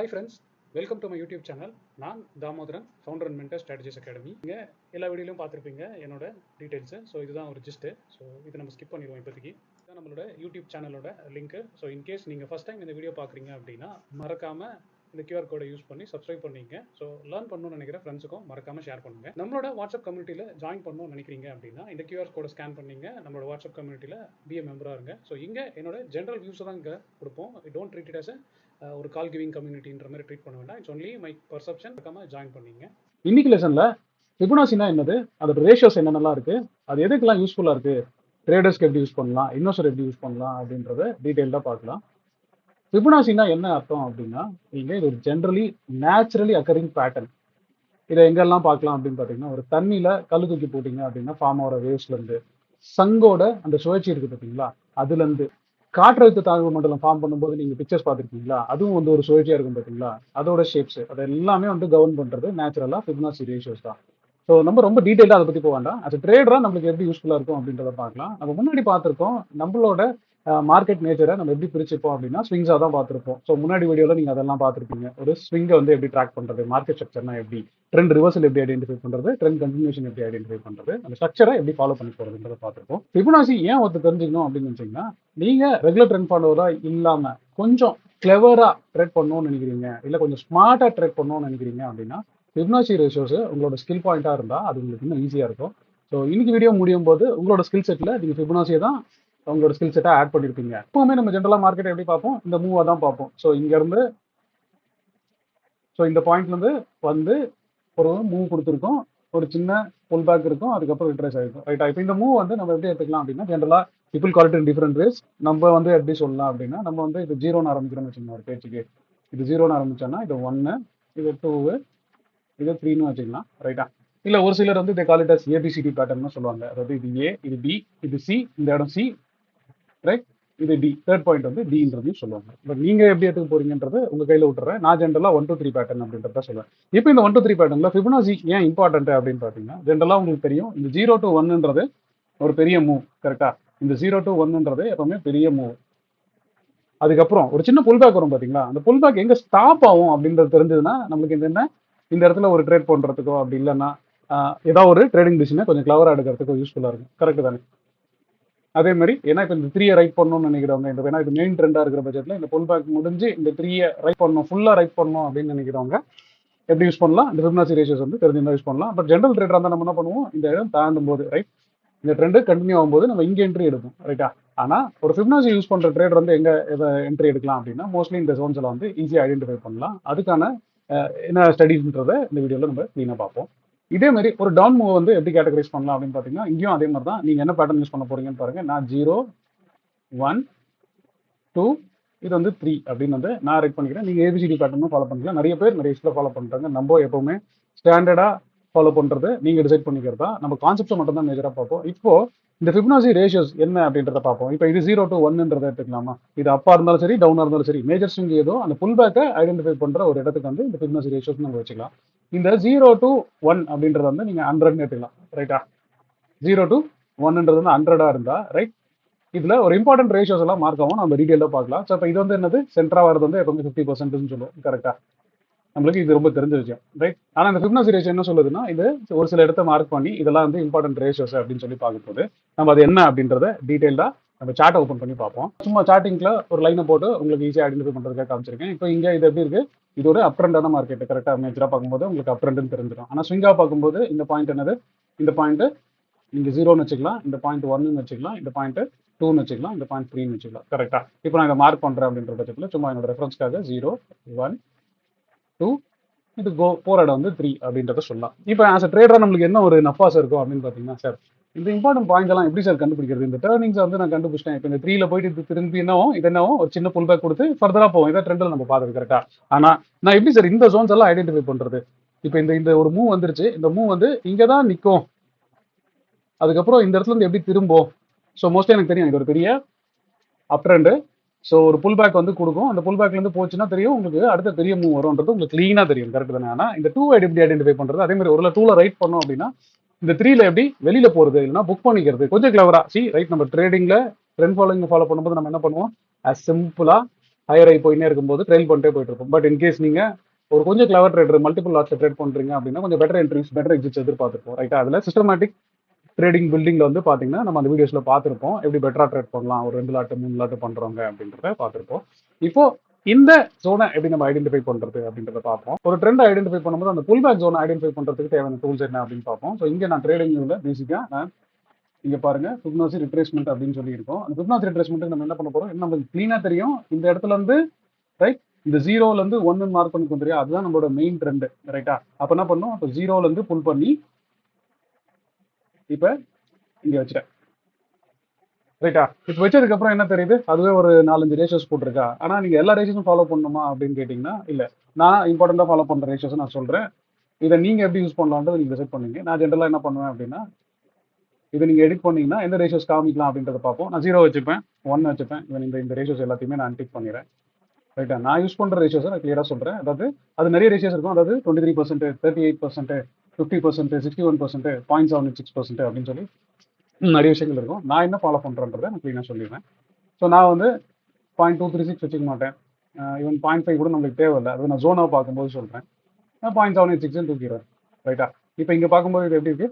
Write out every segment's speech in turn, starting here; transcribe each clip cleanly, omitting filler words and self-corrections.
Hi friends, welcome to my YouTube channel. நான் Damodaran, founder and mentor strategies academy. இங்கே எல்லா வீடியோலையும் பார்த்துருப்பீங்க என்னோட டீட்டெயில்ஸு. ஸோ இதுதான் ஒரு ஜிஸ்ட்டு. ஸோ இதை நம்ம ஸ்கிப் பண்ணிடுவோம் இப்போதைக்கு. இதுதான் நம்மளோட யூடியூப் சேனலோட லிங்க்கு. ஸோ இன்கேஸ் நீங்கள் ஃபஸ்ட் டைம் இந்த வீடியோ பார்க்குறீங்க அப்படின்னா மறக்காமல் இந்த கியூஆர் கோடை யூஸ் பண்ணி சப்ஸ்கிரைப் பண்ணிங்க. ஸோ லேர்ன் பண்ணணும்னு நினைக்கிற ஃப்ரெண்ட்ஸுக்கும் மறக்காமல் ஷேர் பண்ணுங்கள். நம்மளோட வாட்ஸ்அப் கம்யூனிட்டியில் ஜாயின் பண்ணணும்னு நினைக்கிறீங்க அப்படின்னா இந்த கியூஆர் கோடை ஸ்கேன் பண்ணிங்க. நம்மளோட வாட்ஸ்அப் கம்யூனிட்டியில் பிஏ மெம்பராக இருங்க. ஸோ இங்கே என்னோட ஜென்ரல் வியூஸை தான் இங்கே கொடுப்போம். டோன்ட் ட்ரீட் இட் அஸ் ஒரு கால் கிவிங் கம்யூனிட்டின்ற மாதிரி ட்ரீட் பண்ண வேண்டாம். It's only my perception. மறக்காம ஜாயின் பண்ணீங்க. இன்னைக்கு லெசன்ல ஃபிபொனாச்சினா என்னது, அதோட ரேஷியோஸ் என்னென்னலாம் இருக்கு, அது எதுக்கெல்லாம் யூஸ்ஃபுல்லா இருக்கு, ட்ரேடர்ஸ்க்கு எப்படி யூஸ் பண்ணலாம், இன்வெஸ்டர் எப்படி யூஸ் பண்ணலாம் அப்படின்றத டீடைல்டா பார்க்கலாம். ஃபிபொனாச்சினா என்ன அர்த்தம் அப்படின்னா, நீங்க இது ஒரு ஜென்ரலி நேச்சுரலி அக்கரிங் பேட்டர்ன். இதை எங்கெல்லாம் பார்க்கலாம் அப்படின்னு பார்த்தீங்கன்னா, ஒரு தண்ணியில கல்லு தூக்கி போட்டீங்க அப்படின்னா ஃபார்ம் ஆகிற வேவ்ஸ்ல இருந்து, சங்கோட அந்த சுழற்சி இருக்கு பார்த்தீங்களா, அதுல இருந்து காற்றழுத்த தாழ்வு மண்டலம் ஃபார்ம் பண்ணும்போது நீங்க பிக்சர்ஸ் பார்த்துருக்கீங்களா, அதுவும் வந்து ஒரு சுழற்சியா இருக்கும் பார்த்தீங்களா, அதோட ஷேப்ஸ் அது எல்லாமே வந்து கவர்ன் பண்றது நேச்சுரலா ஃபிபொனாச்சி ரேஷியோஸ் தான். ஸோ நம்ம ரொம்ப டீடைலாக அதை பற்றி போக வேண்டாம். அது ட்ரேடரா நம்மளுக்கு எப்படி யூஸ்ஃபுல்லாக இருக்கும் அப்படின்றத பார்க்கலாம். நம்ம முன்னாடி பார்த்துருக்கோம் நம்மளோட மார்க்கெட் நேச்சரை நம்ம எப்படி பிரிச்சுப்போம் அப்படின்னா ஸ்விங்ஸாக தான் பார்த்துருப்போம். ஸோ முன்னாடி வீடியோவில் நீங்கள் அதெல்லாம் பார்த்துருப்பீங்க. ஒரு ஸ்விங்கை வந்து எப்படி ட்ராக் பண்ணுறது, மார்க்கெட் ஸ்ட்ரக்சர்னா எப்படி, ட்ரெண்ட் ரிவர்சல் எப்படி ஐடென்டிஃபை பண்ணுறது, ட்ரெண்ட் கண்டினியூஷன் எப்படி ஐடென்டிஃபை பண்ணுறது, அந்த ஸ்ட்ரக்சரை எப்படி ஃபாலோ பண்ணி போகிறதுன்றதை பார்த்துருப்போம். ஃபிபொனாச்சி ஏன் ஒருத்தர் தெரிஞ்சுக்கணும் அப்படின்னு நினச்சிங்கன்னா, நீங்கள் ரெகுலர் ட்ரெண்ட் ஃபாலோவராக இல்லாமல் கொஞ்சம் கிளவராக ட்ரேட் பண்ணணும்னு நினைக்கிறீங்க, இல்லை கொஞ்சம் ஸ்மார்ட்டாக ட்ரேட் பண்ணணும்னு நினைக்கிறீங்க அப்படின்னா ஃபிபொனாச்சி ரேஷியோஸ் உங்களோட ஸ்கில் பாயிண்டாக இருந்தால் அது உங்களுக்கு இன்னும் ஈஸியாக இருக்கும். ஸோ இன்னைக்கு வீடியோ முடியும் போது உங்களோட ஸ்கில் செட்டில் நீங்கள் ஃபிபொனாச்சியை தான் உங்களோட ஸ்கில் செட்டாக ஆட் பண்ணியிருப்பீங்க. எப்பவுமே நம்ம ஜென்ரலாக மார்க்கெட் எப்படி பார்ப்போம், இந்த மூவாக தான் பார்ப்போம். ஸோ இங்கேருந்து இந்த பாயிண்ட்லேருந்து வந்து ஒரு மூவ் கொடுத்துருக்கோம், ஒரு சின்ன புல் பேக் இருக்கும், அதுக்கப்புறம் ரிட்ரேஸ் ஆகிருக்கும். ரைட்டா? இப்போ இந்த மூவ் வந்து நம்ம எப்படி எடுத்துக்கலாம் அப்படின்னா, ஜென்ரலாக people call it in different ways. நம்ம வந்து எப்படி சொல்லலாம் அப்படின்னா, நம்ம வந்து இது 0ன்னு ஆரம்பிக்கிறோம்னு வச்சுக்கோங்க ஒரு பேச்சுக்கு. இது 0ன்னு ஆரம்பிச்சோன்னா இது 1, இது 2, இது 3ன்னு வச்சுக்கலாம். ரைட்டா? இல்லை ஒரு சிலர் வந்து இதை கால் இட் அஸ் ஏபிசிடி பேட்டர்ன்னு சொல்லுவாங்க. அதாவது இது ஏ, இது பி, இது சி, இந்த இடம் சி, ரைட், இது டி, தேர்ட் பாயிண்ட் வந்து டின்றதையும் சொல்லுவாங்க. பட் நீங்க எப்படி எடுத்துக்க போறீங்கன்றது உங்க கையில விட்டுறேன். நான் ஜென்ரலா 1 to 3 பேட்டர்ன் அப்படின்றத சொல்லுவேன். இப்போ இந்த 1 to 3 பேட்டர்ன்ல ஃபிபொனாச்சி ஏன் இம்பார்ட்டன்ட் அப்படின்னு பாத்தீங்கன்னா, ஜென்ரலா உங்களுக்கு தெரியும் இந்த 0 to 1ன்றது ஒரு பெரிய மூவ். கரெக்டா? இந்த 0 to 1ன்றது எப்பவுமே பெரிய மூவ். அதுக்கப்புறம் ஒரு சின்ன புல் பேக் வரும் பாத்தீங்களா, அந்த புல் பேக் எங்க ஸ்டாப் ஆகும் அப்படின்றது தெரிஞ்சதுன்னா நம்மளுக்கு இந்த இடத்துல ஒரு ட்ரேட் பண்றதுக்கோ அப்படி இல்லைன்னா ஏதாவது ஒரு ட்ரேடிங் டிசிஷனை கொஞ்சம் கிளவரா எடுக்கிறதுக்கோ யூஸ்ஃபுல்லா இருக்கும். கரெக்ட் தானே? அதே மாதிரி ஏன்னா இப்போ இந்த 3 ரைட் பண்ணணும்னு நினைக்கிறவங்க, இந்த ஏன்னா இது மெயின் ட்ரெண்டா இருக்கிற பட்சத்தில் இந்த புல் பேக் முடிஞ்சு இந்த 3 ரைட் பண்ணணும், ஃபுல்லா ரைட் பண்ணணும் அப்படின்னு நினைக்கிறவங்க எப்படி யூஸ் பண்ணலாம், இந்த ஃபிபொனாச்சி ரேஷியோஸ் வந்து தெரிஞ்சிருந்தா யூஸ் பண்ணலாம். பட் ஜென்ரல் ட்ரேடரா இருந்தால் நம்ம என்ன பண்ணுவோம், இந்த இடம் தாண்டும் போது ரைட், இந்த ட்ரெண்ட் கண்டினியூ ஆகும்போது நம்ம இங்கே என்ட்ரி எடுப்போம். ரைட்டா? ஆனா ஒரு ஃபிபொனாச்சி யூஸ் பண்ற ட்ரேடர் வந்து எங்க என்ட்ரி எடுக்கலாம் அப்படின்னா, மோஸ்ட்லி இந்த ஜோன்ஸ் எல்லாம் வந்து ஈஸியாக ஐடென்டிஃபை பண்ணலாம். அதுக்கான என்ன ஸ்டடிஸ்ன்றதை இந்த வீடியோல நம்ம கிளீனா பார்ப்போம். இதே மாதிரி ஒரு டவுன் மூவ் வந்து எப்படி கேட்டகரைஸ் பண்ணலாம் அப்படின்னு பார்த்தீங்கன்னா, இங்கேயும் அதே மாதிரி தான். நீங்க என்ன பேட்டர்ன் யூஸ் பண்ண போறீங்கன்னு பாருங்க. நான் 0, 1, 2, இது வந்து 3 அப்படின்னு வந்து நான் ரைட் பண்ணிக்கிறேன். நீங்க ஏபிசிடி பேட்டர்னும் ஃபாலோ பண்ணிக்கலாம். நிறைய பேர் நிறைய இஷ்டம் ஃபாலோ பண்றாங்க. நம்ம எப்பவுமே ஸ்டாண்டர்டா ஃபாலோ பண்றது நீங்க டிசைட் பண்ணிக்கிறதா. நம்ம கான்செப்ட்ஸை மட்டும் தான் மேஜரா பார்ப்போம். இப்போ இந்த ஃபிபொனாச்சி ரேஷியோஸ் என்ன அப்படின்றத பார்ப்போம். இப்போ இது 0 to 1ன்றதை எடுத்துக்கலாமா, இது அப்பா இருந்தாலும் சரி டவுனா இருந்தாலும் சரி, மேஜர் ஸ்விங் ஏதோ அந்த புல் பேக்கை ஐடென்டிஃபை பண்ற ஒரு இடத்துக்கு வந்து இந்த ஃபிபொனாச்சி ரேஷியோஸ் நம்ம வச்சுக்கலாம். இந்த 0 to 1 அப்படின்றத வந்து நீங்க 100ன்னு எடுத்துக்கலாம். ரைட்டா? 0 to 1ன்றது வந்து 100ஆ இருந்தா ரைட், இதுல ஒரு இம்பார்ட்டன்ட் ரேஷியோஸ் எல்லாம் மார்க் ஆகும், நம்ம டீடைலா பார்க்கலாம். ஸோ இப்போ இது வந்து என்னது, சென்டரா வரது வந்து எப்பவுமே 50% சொல்லுவோம். கரெக்டா? நம்மளுக்கு இது ரொம்ப தெரிஞ்ச விஷயம். ரைட்? ஆனா இந்த ஃபிபொனாச்சி ரேஷியோ என்ன சொல்லுதுன்னா, இது ஒரு சில இடத்த மார்க் பண்ணி இதெல்லாம் வந்து இம்பார்ட்டன்ட் ரேஷியோஸ் அப்படின்னு சொல்லி பார்க்கும்போது நம்ம அது என்ன அப்படின்றத டீடைலா நம்ம சார்ட் ஓப்பன் பண்ணி பார்ப்போம். சும்மா சார்ட்டிங்ல ஒரு லைனை போட்டு உங்களுக்கு ஈஸியாக ஐடென்டிஃபை பண்றதுக்காக காமிச்சிருக்கேன். இப்போ இங்க இது எப்படி இருக்கு, இது ஒரு அப் ட்ரெண்டான மார்க்கெட். கரெக்டா? மேஜரா பார்க்கும்போது உங்களுக்கு அப் ட்ரெண்ட்னு தெரிஞ்சிடும். ஆனா ஸ்விங்கா பார்க்கும்போது இந்த பாயிண்ட் என்னது, இந்த பாயிண்ட் நீங்க 0ன்னு வச்சுக்கலாம், இந்த பாயிண்ட் 1ன்னு வச்சுக்கலாம், இந்த பாயிண்ட் 2ன்னு வச்சுக்கலாம், இந்த பாயிண்ட் 3ன்னு வச்சுக்கலாம். கரெக்டா? இப்போ நான் இதை மார்க் பண்றேன் அப்படின்ற பட்சத்தில் சும்மா என்னோட ரெஃபரன்ஸ்க்காக 0, 1, 2, இது போற இடம் வந்து 3 அப்படின்றத சொல்லலாம். இப்போ ஆஸ் அ ட்ரேடரா நம்மளுக்கு என்ன ஒரு நப்பாஸ் இருக்கும் அப்படின்னு பார்த்தீங்கன்னா, சார் இந்த இம்பார்ட்டன்ட் பாயிண்ட் எல்லாம் எப்படி சார் கண்டுபிடிக்கிறது, இந்த டர்னிங்ஸ் வந்து நான் கண்டுபிடிச்சேன், இப்போ இந்த 3ல போயிட்டு இது திரும்பி என்னவும் இது என்னவும் ஒரு சின்ன புல் பேக் கொடுத்து ஃபர்தரா போவோம், இதை ட்ரெண்டில் நம்ம பார்த்தது. கரெக்டா? ஆனா நான் எப்படி சார் இந்த ஜோன்ஸ் எல்லாம் ஐடென்டிஃபை பண்றது, இப்போ இந்த ஒரு மூவ் வந்துருச்சு, இந்த மூவ் வந்து இங்க தான் நிற்கும், அதுக்கப்புறம் இந்த இடத்துல இருந்து எப்படி திரும்பும். ஸோ மோஸ்ட்லி எனக்கு தெரியும் இது ஒரு பெரிய அப் ட்ரெண்டு. ஸோ ஒரு புல் பேக் வந்து கொடுக்கும், அந்த புல் பேக்ல இருந்து போச்சுன்னா தெரியும் உங்களுக்கு அடுத்த பெரிய மூவ் வரும்ன்றது உங்களுக்கு கிளீனா தெரியும். கரெக்ட் தானே? ஆனா இந்த 2 எப்படி ஐடென்டிஃபை பண்றது, அதே மாதிரி ஒரு 2ல ரைட் பண்ணோம் அப்படின்னா இந்த 3ல எப்படி வெளியில போறது, இல்லைன்னா புக் பண்ணிக்கிறது கொஞ்சம் கிளவரா. சி ரைட், நம்ம ட்ரேடிங்ல ட்ரெண்ட் ஃபாலோயிங் ஃபாலோ பண்ணும்போது நம்ம என்ன பண்ணுவோம், சிம்பிளா ஹையர் ஆகி போயினே இருக்கும்போது ட்ரெயில் பண்ணிட்டே போயிட்டு இருக்கும். பட் இன்கேஸ் நீங்க ஒரு கொஞ்சம் கிளவர் ட்ரேடர் மல்டிபிள் லாட்ஸ்ல ட்ரேட் பண்றீங்க அப்படின்னா கொஞ்சம் பெட்டர் என்ட்ரிஸ் பெட்டர் எக்ஸிட்ஸ் எதிர்பார்த்துருப்போம். ரைட்டா? அதுல சிஸ்டமேட்டிக் ட்ரேடிங் பில்டிங்ல வந்து பாத்தீங்கன்னா நம்ம அந்த வீடியோஸ்ல பார்த்திருப்போம் எப்படி பெட்டரா ட்ரேட் பண்ணலாம், ஒரு 2 லாட் 3 லாட் பண்றவங்க அப்படின்றத பார்த்திருப்போம். இப்போ இந்த ஜோனை எப்படி நம்ம ஐடென்டிஃபை பண்றது அப்படின்றத பார்ப்போம். ஒரு ட்ரெண்ட் ஐடென்டிஃபை பண்ணும்போது அந்த புல் பேக் ஜோனை ஐடென்டிஃபை பண்றதுக்கு தேவையான டூல்ஸ் என்ன அப்படின்னு பார்ப்போம். ஸோ இங்க நான் ட்ரேடிங்ல பேசிக்கா நான் இங்க பாருங்க ஃபிப்னாசி ரிட்ரேஸ்மெண்ட் அப்படின்னு சொல்லி இருக்கோம். அந்த ஃபிப்னாசி ரிட்ரேஸ்மெண்ட் நம்ம என்ன பண்ண போறோம், நமக்கு கிளீனா தெரியும் இந்த இடத்துல இருந்து ரைட் இந்த ஜீரோல இருந்து ஒன்னு மார்க் பண்ணிக்கும் தெரியும், அதுதான் நம்மளோட மெயின் ட்ரெண்ட். ரைட்டா? அப்ப என்ன பண்ணும், அப்ப ஜீரோல இருந்து புல் பண்ணி இப்ப இங்க வச்சுட்டேன். ரைட்டா? இப்ப வச்சதுக்கு அப்புறம் என்ன தெரியுது, அதுவே ஒரு 4-5 ரேஷியோஸ் போட்டிருக்கா. ஆனா நீங்க எல்லா ரேஷியோஸும் ஃபாலோ பண்ணணுமா அப்படின்னு கேட்டீங்கன்னா இல்ல. நான் இம்பார்ட்டண்டா ஃபாலோ பண்ற ரேஷியோஸ் நான் சொல்றேன். இதை நீங்க எப்படி யூஸ் பண்ணலாம்ன்றது நீங்க டிசைட் பண்ணுங்க. நான் ஜென்ரலா என்ன பண்ணுவேன் அப்படின்னா, இதை நீங்க எடிட் பண்ணீங்கன்னா எந்த ரேஷியோஸ் காமிக்கலாம் அப்படின்றத பார்ப்போம். நான் 0 வச்சுப்பேன், 1 வச்சுப்பேன். இந்த ரேஷியோஸ் எல்லாத்தையுமே நான் டிக் பண்ணிடுறேன். ரைட்டா? நான் யூஸ் பண்ற ரேஷியோஸை நான் கிளியரா சொல்றேன். அதாவது அது நிறைய ரேஷியோஸ் இருக்கும். அதாவது 23%, 38%, 50%, 61%, 0.76% அப்படின்னு சொல்லி நிறைய விஷயங்கள் இருக்கும். நான் என்ன ஃபாலோ பண்றேன்றதை நான் கிளீனா சொல்லிடுறேன். ஸோ நான் வந்து 0.236 வச்சுக்க மாட்டேன். ஈவன் 0.5 கூட நம்மளுக்கு தேவையில்லை. அது நான் ஜோனாக பார்க்கும்போது சொல்றேன். நான் 0.786 தூக்கிடுறேன். ரைட்டா? இப்போ இங்க பார்க்கும்போது இது எப்படி இருக்கு,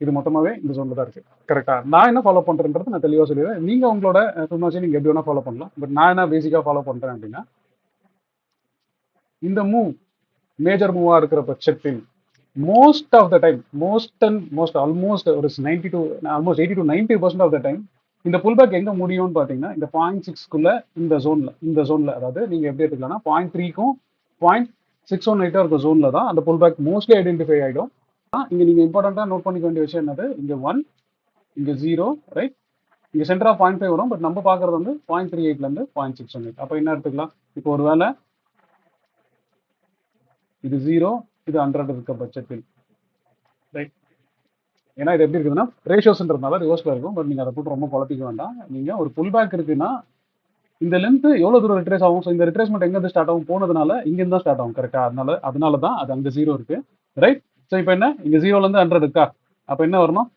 இது மொத்தமாவே இந்த ஜோன்ல தான் இருக்கு. கரெக்டா? நான் என்ன ஃபாலோ பண்றேன்றது நான் தெளிவா சொல்லிடுறேன். நீங்க உங்களோட ஃபிப்னாசி நீங்க எப்படி வேணா ஃபாலோ பண்ணலாம். பட் நான் என்ன பேசிக்கா ஃபாலோ பண்றேன் அப்படின்னா, இந்த மூவ் மேஜர் மூவா இருக்கிற பட்சத்தில் most of the time almost ஒரு 90 to almost 80 to 90% of the time இந்த புல்பேக் எங்க முடியும்னு பாத்தீங்கன்னா இந்த 0.6க்குள்ள இந்த ஜோன்ல அதாவது நீங்க எப்படி எடுத்துக்கலாம்னா 0.3க்கும் 0.618 இருக்க ஜோன்ல தான் அந்த புல்பேக் மோஸ்ட்லி ஐடென்டிஃபை ஆயிடும். இங்க நீங்க இம்பார்ட்டண்டா நோட் பண்ணிக்க வேண்டிய விஷயம் என்னது, இங்க 1 இங்க 0 ரைட், இங்க சென்டரா 0.5 வரும். பட் நம்ம பாக்குறது வந்து 0.38ல இருந்து 0.618. அப்ப என்ன எடுத்துக்கலாம், இப்போ ஒருவேளை இது 0 இது 100 இருக்க பட்சத்தில் ரைட், ஏன்னா இது எப்படி இருக்குதுன்னா ரேஷியோஸ்ன்றதுனால ரிவர்ஸ்ல இருக்கும். பட் நீங்க அதை போட்டு ரொம்ப குழப்பிக்க வேண்டாம். நீங்க ஒரு புல் பேக் இருக்குன்னா இந்த லென்த் எவ்வளவு தூரம் ரிட்ரேஸ் ஆகும். ஸோ இந்த ரிட்ரேஸ்மெண்ட் எங்க இருந்து ஸ்டார்ட் ஆகும், போனதுனால இங்க இருந்து தான் ஸ்டார்ட் ஆகும். கரெக்டா? அதனால தான் அது அங்க 0 இருக்கு. ரைட்? ஸோ இப்போ என்ன, இங்க 0ல இருந்து 100 இருக்கா, அப்ப என்ன வரணும்,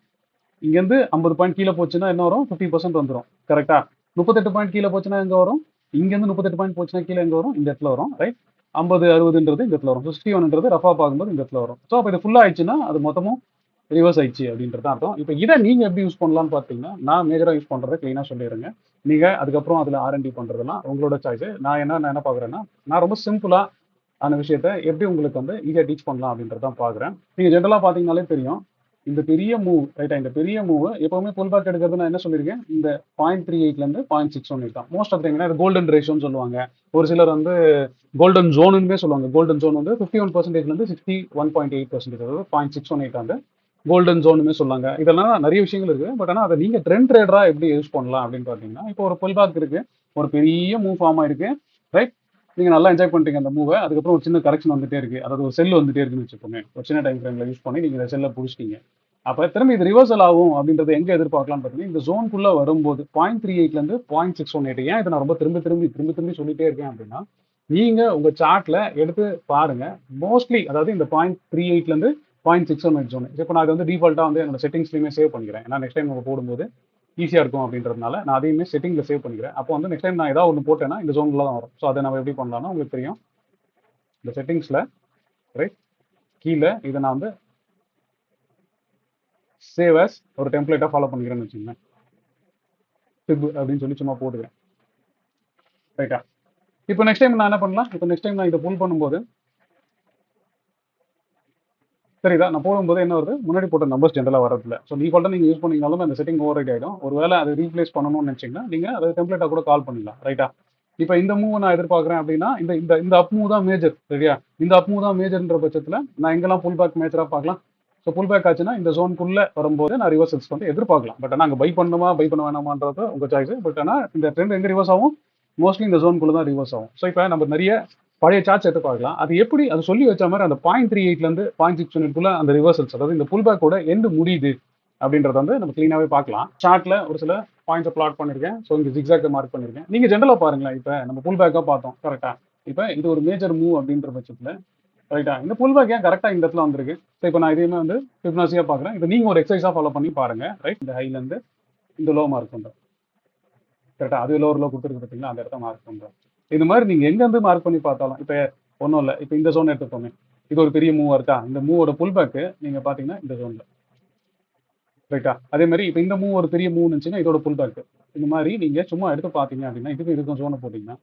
இங்க இருந்து 50 பாயிண்ட் கீழே போச்சுன்னா என்ன வரும், 50% வந்துடும். கரெக்டா? 38 பாயிண்ட் கீழே போச்சுன்னா எங்க வரும், இங்க இருந்து 38 பாயிண்ட் போச்சுன்னா கீழே எங்க வரும், இந்த இடத்துல வரும். ரைட்? 50 60ன்றது இந்த இடத்துல வரும். 61ன்றது ரஃபா பார்க்கும்போது இந்த இடத்துல வரும். ஸோ அப்போ இது ஃபுல்லா ஆயிடுச்சுன்னா அது மொத்தமும் ரிவர்ஸ் ஆயிடுச்சு அப்படின்றது அர்த்தம். இப்போ இதை நீங்க எப்படி யூஸ் பண்ணலாம்னு பார்த்தீங்கன்னா, நான் மேஜரா யூஸ் பண்றதை கிளீனா சொல்லிடுறேங்க. நீங்க அதுக்கப்புறம் அதுல ஆர்என்டி பண்றதெல்லாம் உங்களோட சாய்ஸ். நான் என்ன பாக்குறேன்னா, நான் ரொம்ப சிம்பிளா அந்த விஷயத்த எப்படி உங்களுக்கு வந்து ஈஸியா டீச் பண்ணலாம் அப்படின்றதான் பாக்குறேன். நீங்க ஜென்ரலா பாத்தீங்கன்னாலே தெரியும், இந்த பெரிய மூவ் ரைட்டா, இந்த பெரிய மூவ் எப்பவுமே புல் பேக் எடுக்கிறது நான் என்ன சொல்லியிருக்கேன், இந்த 0.38ல இருந்து 0.618 தான் மோஸ்ட் ஆஃப் டைம். கோல்டன் ரேஷியோன்னு சொல்லுவாங்க. ஒரு சிலர் வந்து கோல்டன் ஜோனுமே சொல்லுவாங்க. கோல்டன் ஜோன் வந்து 51%ல இருந்து 61.8%, அதாவது 0.618 வந்து கோல்டன் ஜோனுமே சொல்லாங்க. இதெல்லாம் நிறைய விஷயங்கள் இருக்கு. பட் ஆனால் அதை நீங்க ட்ரெண்ட் ட்ரேடரா எப்படி யூஸ் பண்ணலாம் அப்படின்னு பாத்தீங்கன்னா, இப்போ ஒரு புல் பேக் இருக்கு, ஒரு பெரிய மூவ் ஃபார்ம் ஆயிருக்கு. ரைட்? நீங்க நல்லா என்ஜாய் பண்ணிட்டீங்க அந்த மூவை. அதுக்கப்புறம் ஒரு சின்ன கரெக்ஷன் வந்துட்டே இருக்கு, அதாவது ஒரு செல் வந்துட்டே இருக்குன்னு வச்சுக்கோங்க. ஒரு சின்ன டைம் ஃப்ரேம்ல யூஸ் பண்ணி நீங்க செல்லை பிடிச்சிட்டீங்க. அப்ப திரும்பி இது ரிவர்சல் ஆகும் அப்படின்றத எங்க எதிர்பார்க்கலாம் பார்த்தீங்கன்னா, இந்த ஜோனுக்குள்ள வரும்போது 0.38ல இருந்து 0.618. ஏன் இதை நான் ரொம்ப திரும்பி சொல்லிட்டே இருக்கேன் அப்படின்னா, நீங்க உங்க சார்ட்ல எடுத்து பாருங்க. மோஸ்ட்லி அதாவது இந்த 0.38ல இருந்து 0.618 ஜோன். இப்போ நான் இதை வந்து டிஃபால்ட்டா வந்து என்னோட செட்டிங்ஸ்லயுமே சேவ் பண்ணிக்கிறேன். ஏன்னா நெக்ஸ்ட் டைம் நம்ம போடும்போது ஈஸியா இருக்கும் அப்படின்றதுனால நான் அதையுமே செட்டிங்ல சேவ் பண்ணிக்கிறேன். அப்போ வந்து நெக்ஸ்ட் டைம் நான் ஏதாவது ஒன்று போட்டேன்னா இந்த ஜோன்ல தான் வரும். ஸோ அதை நம்ம எப்படி பண்ணலாம்னா உங்களுக்கு தெரியும், இந்த செட்டிங்ஸ்ல ரைட் கீழே இதை நான் வந்து சேவ் as ஒரு டெம்ப்ளேட்டா ஃபாலோ பண்ணிக்கிறேன்னு வச்சுக்கோங்க. ஃபிப் அப்படின்னு சொல்லி சும்மா போட்டுக்கிறேன். ரைட்டா? இப்போ நெக்ஸ்ட் டைம் நான் என்ன பண்ணலாம், இப்போ நெக்ஸ்ட் டைம் நான் இதை புல் பண்ணும்போது சரிதா, நான் போடும்போது என்ன வருது, முன்னாடி போட்ட நம்பர்ஸ் ஜென்ரலாக வரதில்ல. ஸோ டிஃபால்ட்டாக நீங்கள் யூஸ் பண்ணிங்கனாலும் அந்த செட்டிங் ஓவர் ரைட் ஆகிடும். ஒருவேளை அதை ரீப்ளேஸ் பண்ணணும்னு நினச்சிங்கன்னா நீங்கள் அதை டெம்ப்ளேட்டாக கூட கால் பண்ணிடலாம். ரைட்டா? இப்போ இந்த மூவ் நான் எதிர்பார்க்குறேன் அப்படின்னா இந்த இந்த இந்த அப் மூவ் தான் மேஜர். சரியா? இந்த அப் மூவ் தான் மேஜர்ன்ற பட்சத்தில் நான் எங்கெல்லாம் புல் பேக் மேஜராக பார்க்கலாம். ஸோ புல் பேக் ஆச்சுன்னா இந்த ஜோனுக்குள்ளே வரும்போது நான் ரிவர்சல்ஸ் வந்து எதிர்பார்க்கலாம். பட் ஆனால் அங்கே பை பண்ணணுமா பை பண்ண வேணாமான்றது உங்கள் சாய்ஸ். பட் ஆனால் இந்த ட்ரெண்ட் எங்கே ரிவர்ஸ் ஆகும், மோஸ்ட்லி இந்த ஜோனுக்குள்ள தான் ரிவர்ஸ் ஆகும். ஸோ இப்போ நம்ம நிறைய பழைய சார்ட்ஸ் எடுத்து பார்க்கலாம். அது எப்படி அது சொல்லி வச்ச மாதிரி அந்த 0.38ல இருந்து 0.618க்குள்ள அந்த ரிவர்சல்ஸ், அதாவது இந்த புல் பேக்கோட எண்டு முடியுது அப்படின்றத வந்து நம்ம கிளீனாவே பார்க்கலாம். சார்ட்ல ஒரு சில பாயிண்ட்ஸ் பிளாட் பண்ணிருக்கேன். ஸோ இங்க ஜிக்ஸாக் மார்க் பண்ணிருக்கேன். நீங்க ஜென்ரலா பாருங்களேன். இப்போ நம்ம புல் பேக்கா பார்த்தோம். கரெக்டா? இப்போ இது ஒரு மேஜர் மூவ் அப்படின்ற பட்சத்துல ரைட்டா, இந்த புல் பேக் ஏன் கரெக்டா இந்த இடத்துல வந்திருக்கு. ஸோ இப்போ நான் இதையுமே வந்து ஃபிப்னாசியா பாக்குறேன். இப்போ நீங்க ஒரு எக்ஸசைஸா ஃபாலோ பண்ணி பாருங்க. ரைட்? இந்த ஹைல இருந்து இந்த லோ மார்க் பண்றோம். கரெக்டா? அது லோ கொடுத்துருக்கு பார்த்தீங்களா, அந்த இடத்த மார்க் பண்றோம். இது மாதிரி நீங்க எங்க இருந்து மார்க் பண்ணி பார்த்தாலும், இப்ப ஒண்ணும் இல்ல. இப்ப இந்த ஜோன் எடுத்துக்கோங்க. இது ஒரு பெரிய மூவா இருக்கா? இந்த மூவோட புல் பேக் நீங்க பாத்தீங்கன்னா இந்த ஜோன்ல, ரைட்டா? அதே மாதிரி இப்ப இந்த மூவ் ஒரு பெரிய மூவ் இருந்துச்சுன்னா இதோட புல் பேக். இந்த மாதிரி நீங்க சும்மா எடுத்து பாத்தீங்க அப்படின்னா இதுக்கும் ஜோனை போட்டீங்கன்னா,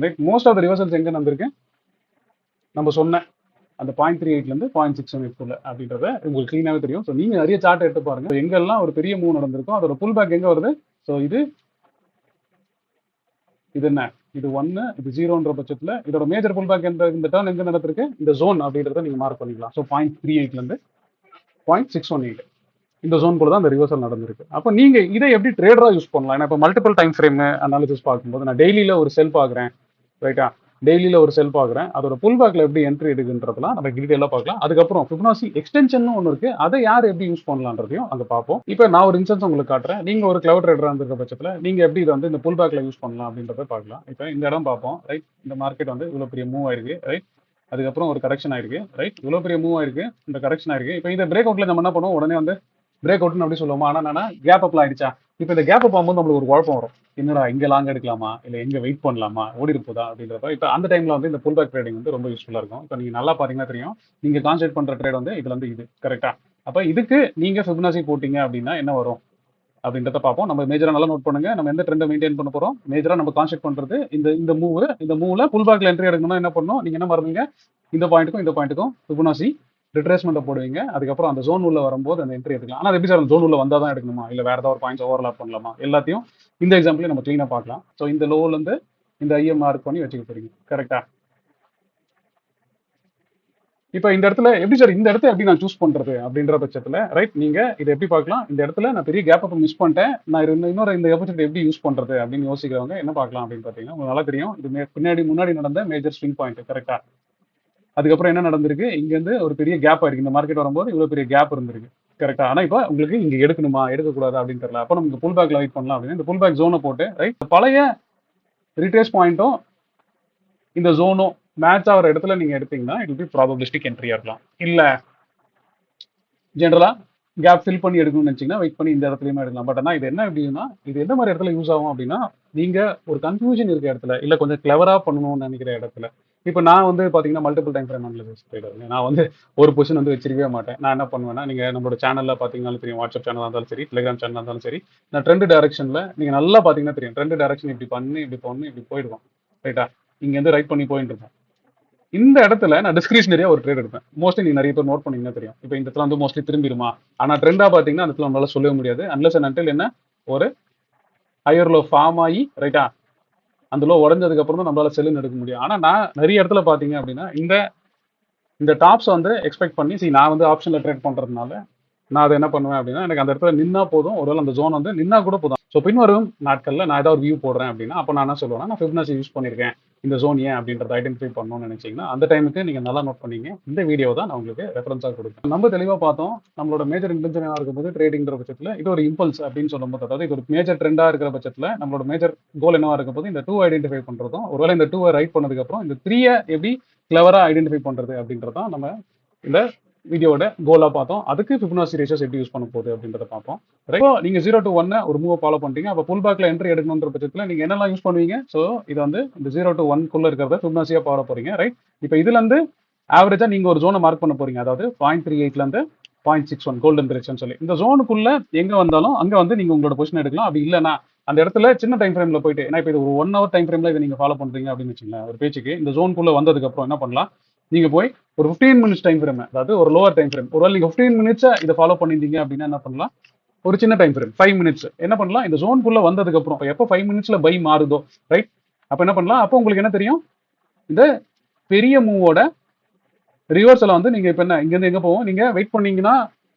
right, most of the reversals எங்க நடந்திருக்கு? நம்ம சொன்ன அந்த 0.38 இருந்து 0.618 அப்படின்றத உங்களுக்கு கிளீனாவே தெரியும். ஸோ நீங்க நிறைய சார்ட் எடுத்து பாருங்க. எங்கெல்லாம் ஒரு பெரிய மூவ் நடந்திருக்கும் அதோட புல் பேக் எங்க வருது? ஸோ இது என்ன? இது 1, இது 0ன்ற பட்சத்துல இதோட மேஜர் புல் பேக் இந்த டர்ன் எங்க நடந்திருக்கு? இந்த ஜோன் அப்படின்றத நீங்க மார்க் பண்ணிக்கலாம். ஸோ 0.38 இருந்து 0.618 இந்த ஜோன் கூட தான் அந்த ரிவர்சல் நடந்திருக்கு. அப்போ நீங்க இதை எப்படி ட்ரேடரா யூஸ் பண்ணலாம்? ஏன்னா இப்போ மல்டிபிள் டைம் ஃப்ரேம் அனாலிசிஸ் பார்க்கும்போது நான் டெய்லியில ஒரு செல் பார்க்குறேன், ரைட்டா? டெய்லியில ஒரு செல் பார்க்குறேன், அதோட புல் பேக்ல எப்படி என்ட்ரி எடுக்குன்றதுலாம் நம்ம டீடைலாக பார்க்கலாம். அதுக்கப்புறம் ஃபிபனாசி எக்ஸ்டென்ஷன் ஒன்று இருக்கு, அதை யார் எப்படி யூஸ் பண்ணலான்றதையும் அங்கே பார்ப்போம். இப்போ நான் ஒரு இன்ஸ்டன்ஸ் உங்களுக்கு காட்டுறேன். நீங்க ஒரு கிளவுட் ட்ரேடரா இருந்த பட்சத்தில் நீங்க எப்படி இதை வந்து இந்த புல் பேக்ல யூஸ் பண்ணலாம் அப்படின்றத பார்க்கலாம். இப்போ இந்த இடம் பார்ப்போம், ரைட்? இந்த மார்க்கெட் வந்து இவ்வளோ பெரிய மூவ் ஆயிருக்கு, ரைட்? அதுக்கப்புறம் ஒரு கரெக்ஷன் ஆயிருக்கு, ரைட்? இவ்வளோ பெரிய மூவ் ஆயிருக்கு, இந்த கரெக்ஷன் ஆயிருக்கு. இப்போ இந்த பிரேக் அவுட்ல நம்ம என்ன பண்ணுவோம்? உடனே வந்து பிரேக் அவுட்னு அப்படி சொல்லுவோமா? ஆனால் என்னன்னா கேப் அப்ல ஆயிடுச்சா? இப்போ இந்த கேப் பார்க்கும்போது நம்மளுக்கு ஒரு குழப்பம் வரும். என்னடா இங்க லாங் எடுக்கலாமா, இல்லை எங்க வெயிட் பண்ணலாமா, ஓடி இருப்பதா அப்படின்றப்ப இப்போ அந்த டைம்ல வந்து இந்த புல் பேக் ட்ரேடிங் வந்து ரொம்ப யூஸ்ஃபுல்லா இருக்கும். இப்போ நீங்க நல்லா பாத்தீங்கன்னா தெரியும், நீங்க கான்சென்ட்ரேட் பண்ற ட்ரேட் வந்து இதுல இருந்து இது, கரெக்டா? அப்ப இதுக்கு நீங்க ஃபிபனாசி போட்டீங்க அப்படின்னா என்ன வரும் அப்படின்றத பார்ப்போம். நம்ம மேஜரா நல்லா நோட் பண்ணுங்க. நம்ம எந்த ட்ரெண்டை மெயின்டைன் பண்ண போறோம்? மேஜரா நம்ம கான்சென்ட்ரேட் பண்றது இந்த மூவ்ல புல் பேக்ல என்ட்ரி எடுக்கணும்னா என்ன பண்ணணும்? நீங்க என்ன மறந்தீங்க? இந்த பாயிண்ட்டுக்கும் ஃபிபனாசி ரிட்ரேஸ்மெண்ட்டை போடுவீங்க. அதுக்கப்புறம் அந்த ஜோன் உள்ள வரும்போது அந்த என்ட்ரி எடுக்கலாம். ஆனால் எப்படி சார் அந்த ஜோன் உள்ள வந்தால் தான் எடுக்கணுமா, இல்லை வேற ஏதாவது ஒரு பாயிண்ட்ஸ் ஓவர்லாப் பண்ணலாமா? எல்லாத்தையும் இந்த எக்ஸாம்பிளே நம்ம க்ளீனாக பார்க்கலாம். ஸோ இந்த லோல இருந்து இந்த ஐஎம் மார்க் பண்ணி வச்சுக்க போறீங்க, கரெக்டா? இப்போ இந்த இடத்துல எப்படி சார் இந்த இடத்த எப்படி நான் சூஸ் பண்றது அப்படின்ற பட்சத்தில், ரைட், நீங்க இதை எப்படி பார்க்கலாம்? இந்த இடத்துல நான் பெரிய கேப் அப்போ மிஸ் பண்ணிட்டேன், நான் இன்னொரு இந்த ஆப்பர்ச்சுனிட்டி எப்படி யூஸ் பண்றது அப்படின்னு யோசிக்கிறவங்க என்ன பார்க்கலாம் அப்படின்னு பார்த்தீங்கன்னா, உங்களுக்கு நல்லா தெரியும், இது முன்னாடி நடந்த மேஜர் ஸ்விங் பாயிண்ட், கரெக்டா? அதுக்கப்புறம் என்ன நடந்திருக்கு? இங்க இருந்து ஒரு பெரிய கேப் ஆயிருக்கு. இந்த மார்க்கெட் வரும்போது இவ்வளவு பெரிய கேப் இருந்திருக்கு, கரெக்டா? ஆனா இப்போ உங்களுக்கு இங்க எடுக்கணுமா எடுக்கக்கூடாது அப்படின்னு தெரியல. அப்போ நமக்கு புல் பேக்ல வெயிட் பண்ணலாம் அப்படின்னு இந்த புல் பேக் ஜோனை போட்டு, ரைட், பழைய ரிட்ரேஸ் பாயிண்ட்டும் இந்த ஜோனும் மேட்ச் ஆகிற இடத்துல நீங்க எடுத்தீங்கன்னா இட் பி ப்ராபபிலிஸ்டிக் என்ட்ரியா இருக்கலாம். இல்ல ஜென்ரலா கேப் ஃபில் பண்ணி எடுக்கணும்னு நினைச்சீங்கன்னா வெயிட் பண்ணி இந்த இடத்துலயுமே எடுக்கலாம். பட் ஆனால் இது என்ன அப்படின்னா, இது எந்த மாதிரி இடத்துல யூஸ் ஆகும் அப்படின்னா, நீங்க ஒரு கன்ஃபியூஷன் இருக்க இடத்துல, இல்ல கொஞ்சம் கிளவரா பண்ணணும்னு நினைக்கிற இடத்துல. இப்போ நான் வந்து பாத்தீங்கன்னா multiple time frame analysis trader. நான் வந்து ஒரு பொசிஷன் வந்து வச்சிருக்கவே மாட்டேன். நான் என்ன பண்ணுவேன்னா, நீங்க நம்மளோட சேனல்ல பாத்தீங்கன்னாலும் தெரியும், வாட்ஸ்அப் சேனல் இருந்தாலும் சரி, டெலிகிராம் சேனல் இருந்தாலும் சரி, நான் ட்ரெண்ட் டைரக்ஷன்ல நீங்க நல்லா பாத்தீங்கன்னா தெரியும், ட்ரெண்ட் டைரக்ஷன் இப்படி பண்ணி இப்படி போயிடுவோம், ரைட்டா? இங்க இருந்து ரைட் பண்ணி போயிட்டு இருக்கோம். இந்த இடத்துல நான் டிஸ்கிரிஷனரியா ஒரு ட்ரேட் எடுப்பேன். மோஸ்ட்லி நீங்க நிறைய பேர் நோட் பண்ணீங்கன்னா தெரியும். இப்போ இந்த இடத்துல வந்து மோஸ்ட்லி திரும்பிடுமா? ஆனா ட்ரெண்டா பாத்தீங்கன்னா அந்த இடத்துல நம்மளால சொல்லவே முடியாது. அன்லெஸ் அண்ட் அன்டில் என்ன ஒரு ஹையர் லோ ஃபார்ம் ஆகி, ரைட்டா, அந்த லோ உடஞ்சதுக்கு அப்புறம் தான் நம்மளால செல்லுன்னு எடுக்க முடியும். ஆனா நான் நிறைய இடத்துல பாத்தீங்க அப்படின்னா இந்த டாப்ஸ் வந்து எக்ஸ்பெக்ட் பண்ணி நான் வந்து ஆப்ஷன்ல ட்ரேட் பண்றதுனால நான் அதை என்ன பண்ணுவேன் அப்படின்னா, எனக்கு அந்த இடத்துல நின்னா போதும், ஒருவேளை அந்த ஜோன் வந்து நின்னா கூட போதும். ஸோ பின்வரும் நாட்கள்ல நான் ஏதாவது வியூ போடுறேன் அப்படின்னா, அப்போ நான் என்ன சொல்லுவேன்னா, நான் ஃபிபனாசி யூஸ் பண்ணியிருக்கேன் இந்த ஜோன் ஏன் அப்படின்றத ஐடென்டிஃபை பண்ணணும்னு நினைச்சீங்கன்னா அந்த டைமுக்கு நீங்க நல்லா நோட் பண்ணீங்க. இந்த வீடியோ தான் நான் உங்களுக்கு ரெஃபரன்ஸாக கொடுப்பேன். நம்ம தெளிவாக பார்த்தோம், நம்மளோட மேஜர் இன்டென்ஷனாக இருக்கும்போது ட்ரேடிங்கிற பட்சத்தில் இது ஒரு இம்பல்ஸ் அப்படின்னு சொல்லும்போது, அதாவது இது ஒரு மேஜர் ட்ரெண்டாக இருக்கிற பட்சத்தில் நம்மளோட மேஜர் கோல் என்னவா இருக்கும் போது இந்த 2 ஐடென்டிஃபை பண்றதும், ஒருவேளை இந்த 2 ரைட் பண்ணதுக்கு அப்புறம் இந்த 3 எப்படி கிளவரா ஐடென்டிஃபை பண்றது அப்படின்றதான் நம்ம இந்த வீடியோட கோலா பார்த்தோம். அதுக்கு ஃபிபனாசி ரேஷியோஸ் எப்படி யூஸ் பண்ண போகுது அப்படின்றத பார்ப்போம். இப்போ நீங்க 0 to 1 ஒரு மூவ் ஃபாலோ பண்ணிட்டீங்க. அப்போ புல் பேக்ல என்ட்ரி எடுக்கணுன்ற பட்சத்தில் நீங்க என்னெல்லாம் யூஸ் பண்ணுவீங்க? ஸோ இது வந்து இந்த 0 to 1 குள்ள இருக்கிறத ஃபிபனாசியா பாட போறீங்க, ரைட்? இப்போ இதுல இருந்து ஆவரேஜா நீங்க ஒரு ஜோனை மார்க் பண்ண போறீங்க. அதாவது 0.38ல இருந்து 0.61 கோல்டன் பிரேக்ஷன் சொல்லி இந்த ஜோனுக்குள்ள எங்க வந்தாலும் அங்க வந்து நீங்க உங்களோட பொசிஷன் எடுக்கலாம். அப்படி இல்லைன்னா அந்த இடத்துல சின்ன டைம் ஃப்ரேம்ல போயிட்டு, ஏன்னா இப்போ இது ஒரு 1 hour டைம் ஃப்ரேம்ல இதை நீங்க ஃபாலோ பண்றீங்க அப்படின்னு வச்சுங்களேன், ஒரு பேச்சுக்கு இந்த ஜோனுக்குள்ள வந்ததுக்கு அப்புறம் என்ன பண்ணலாம்? நீங்க போய் ஒரு 15 மினிட்ஸ் டைம் ஃப்ரேம், அதாவது ஒரு லோவர் டைம் ஃப்ரேம், ஒருவேளை நீங்க 15 மினிட்ஸ் இதை ஃபாலோ பண்ணிருந்தீங்க அப்படின்னா என்ன பண்ணலாம்? ஒரு சின்ன டைம் ஃப்ரேம் 5 மினிட்ஸ் என்ன பண்ணலாம்? இந்த ஜோனுக்குள்ள வந்ததுக்கு அப்புறம் எப்போ 5 மினிட்ஸ்ல பை மாறுதோ, ரைட், அப்ப என்ன பண்ணலாம்? அப்போ உங்களுக்கு என்ன தெரியும்? இந்த பெரிய மூவோட ரிவர்சல வந்து நீங்க இப்ப என்ன இங்க இருந்து எங்க போவோம்? நீங்க வெயிட் பண்ணீங்கன்னா